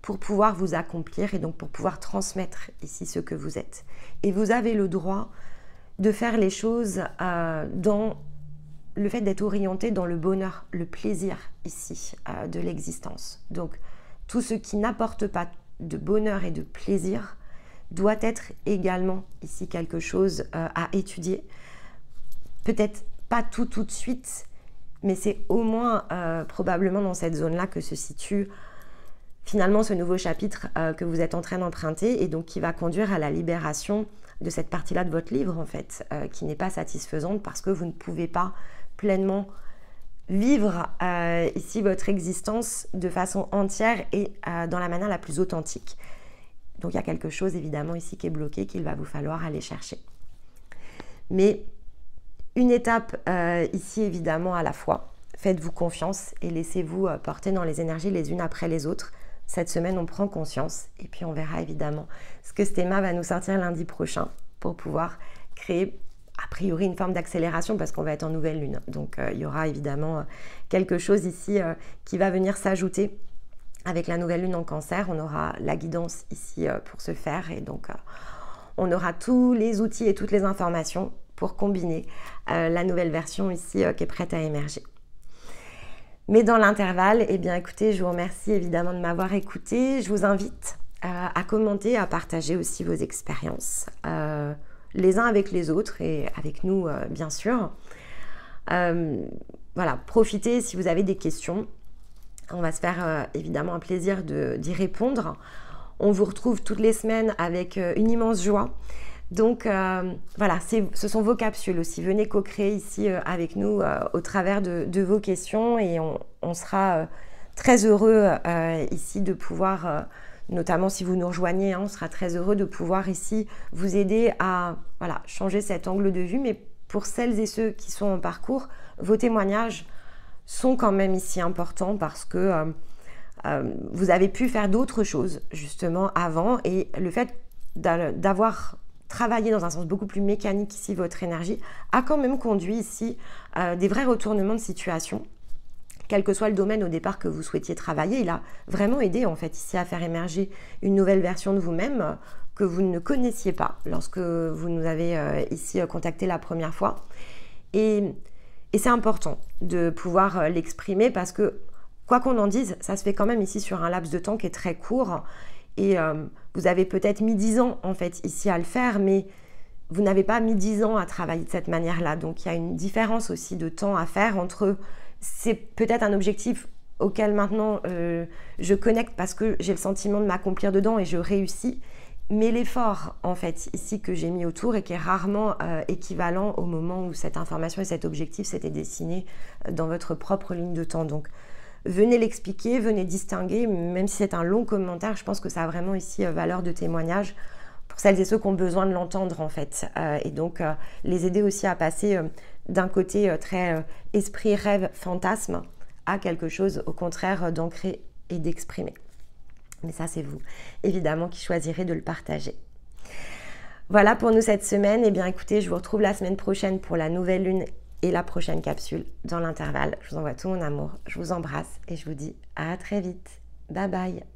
pour pouvoir vous accomplir et donc pour pouvoir transmettre ici ce que vous êtes. Et vous avez le droit de faire les choses dans le fait d'être orienté dans le bonheur, le plaisir ici de l'existence. Donc tout ce qui n'apporte pas de bonheur et de plaisir doit être également ici quelque chose à étudier. Peut-être pas tout de suite, mais c'est au moins probablement dans cette zone-là que se situe finalement ce nouveau chapitre que vous êtes en train d'emprunter et donc qui va conduire à la libération de cette partie-là de votre livre en fait, qui n'est pas satisfaisante parce que vous ne pouvez pas pleinement vivre ici votre existence de façon entière et dans la manière la plus authentique. Donc il y a quelque chose évidemment ici qui est bloqué qu'il va vous falloir aller chercher. Mais une étape ici évidemment à la fois. Faites-vous confiance et laissez-vous porter dans les énergies les unes après les autres. Cette semaine, on prend conscience et puis on verra évidemment ce que Stéma va nous sortir lundi prochain pour pouvoir créer a priori une forme d'accélération parce qu'on va être en nouvelle lune. Donc il y aura évidemment quelque chose ici qui va venir s'ajouter avec la nouvelle lune en cancer. On aura la guidance ici pour ce faire et donc on aura tous les outils et toutes les informations pour combiner la nouvelle version ici qui est prête à émerger. Mais dans l'intervalle, eh bien écoutez, je vous remercie évidemment de m'avoir écouté. Je vous invite à commenter, à partager aussi vos expériences, les uns avec les autres et avec nous bien sûr. Voilà, profitez si vous avez des questions. On va se faire évidemment un plaisir d'y répondre. On vous retrouve toutes les semaines avec une immense joie. Donc voilà, ce sont vos capsules aussi. Venez co-créer ici avec nous au travers de vos questions et on sera très heureux ici de pouvoir, notamment si vous nous rejoignez, on sera très heureux de pouvoir ici vous aider à changer cet angle de vue. Mais pour celles et ceux qui sont en parcours, vos témoignages sont quand même ici importants parce que vous avez pu faire d'autres choses justement avant, et le fait d'avoir travaillé dans un sens beaucoup plus mécanique ici votre énergie a quand même conduit ici des vrais retournements de situation. Quel que soit le domaine au départ que vous souhaitiez travailler, il a vraiment aidé en fait ici à faire émerger une nouvelle version de vous-même que vous ne connaissiez pas lorsque vous nous avez ici contacté la première fois. Et c'est important de pouvoir l'exprimer parce que quoi qu'on en dise, ça se fait quand même ici sur un laps de temps qui est très court. Et vous avez peut-être mis 10 ans en fait ici à le faire, mais vous n'avez pas mis 10 ans à travailler de cette manière-là. Donc il y a une différence aussi de temps à faire entre, c'est peut-être un objectif auquel maintenant je connecte parce que j'ai le sentiment de m'accomplir dedans et je réussis, mais l'effort en fait ici que j'ai mis autour et qui est rarement équivalent au moment où cette information et cet objectif s'étaient dessinés dans votre propre ligne de temps. Donc venez l'expliquer, venez distinguer, même si c'est un long commentaire, je pense que ça a vraiment ici valeur de témoignage pour celles et ceux qui ont besoin de l'entendre en fait. Et donc les aider aussi à passer d'un côté très esprit, rêve, fantasme à quelque chose au contraire d'ancrer et d'exprimer. Mais ça c'est vous, évidemment, qui choisirez de le partager. Voilà pour nous cette semaine. Eh bien écoutez, je vous retrouve la semaine prochaine pour la nouvelle lune et la prochaine capsule. Dans l'intervalle, je vous envoie tout mon amour, je vous embrasse et je vous dis à très vite. Bye bye.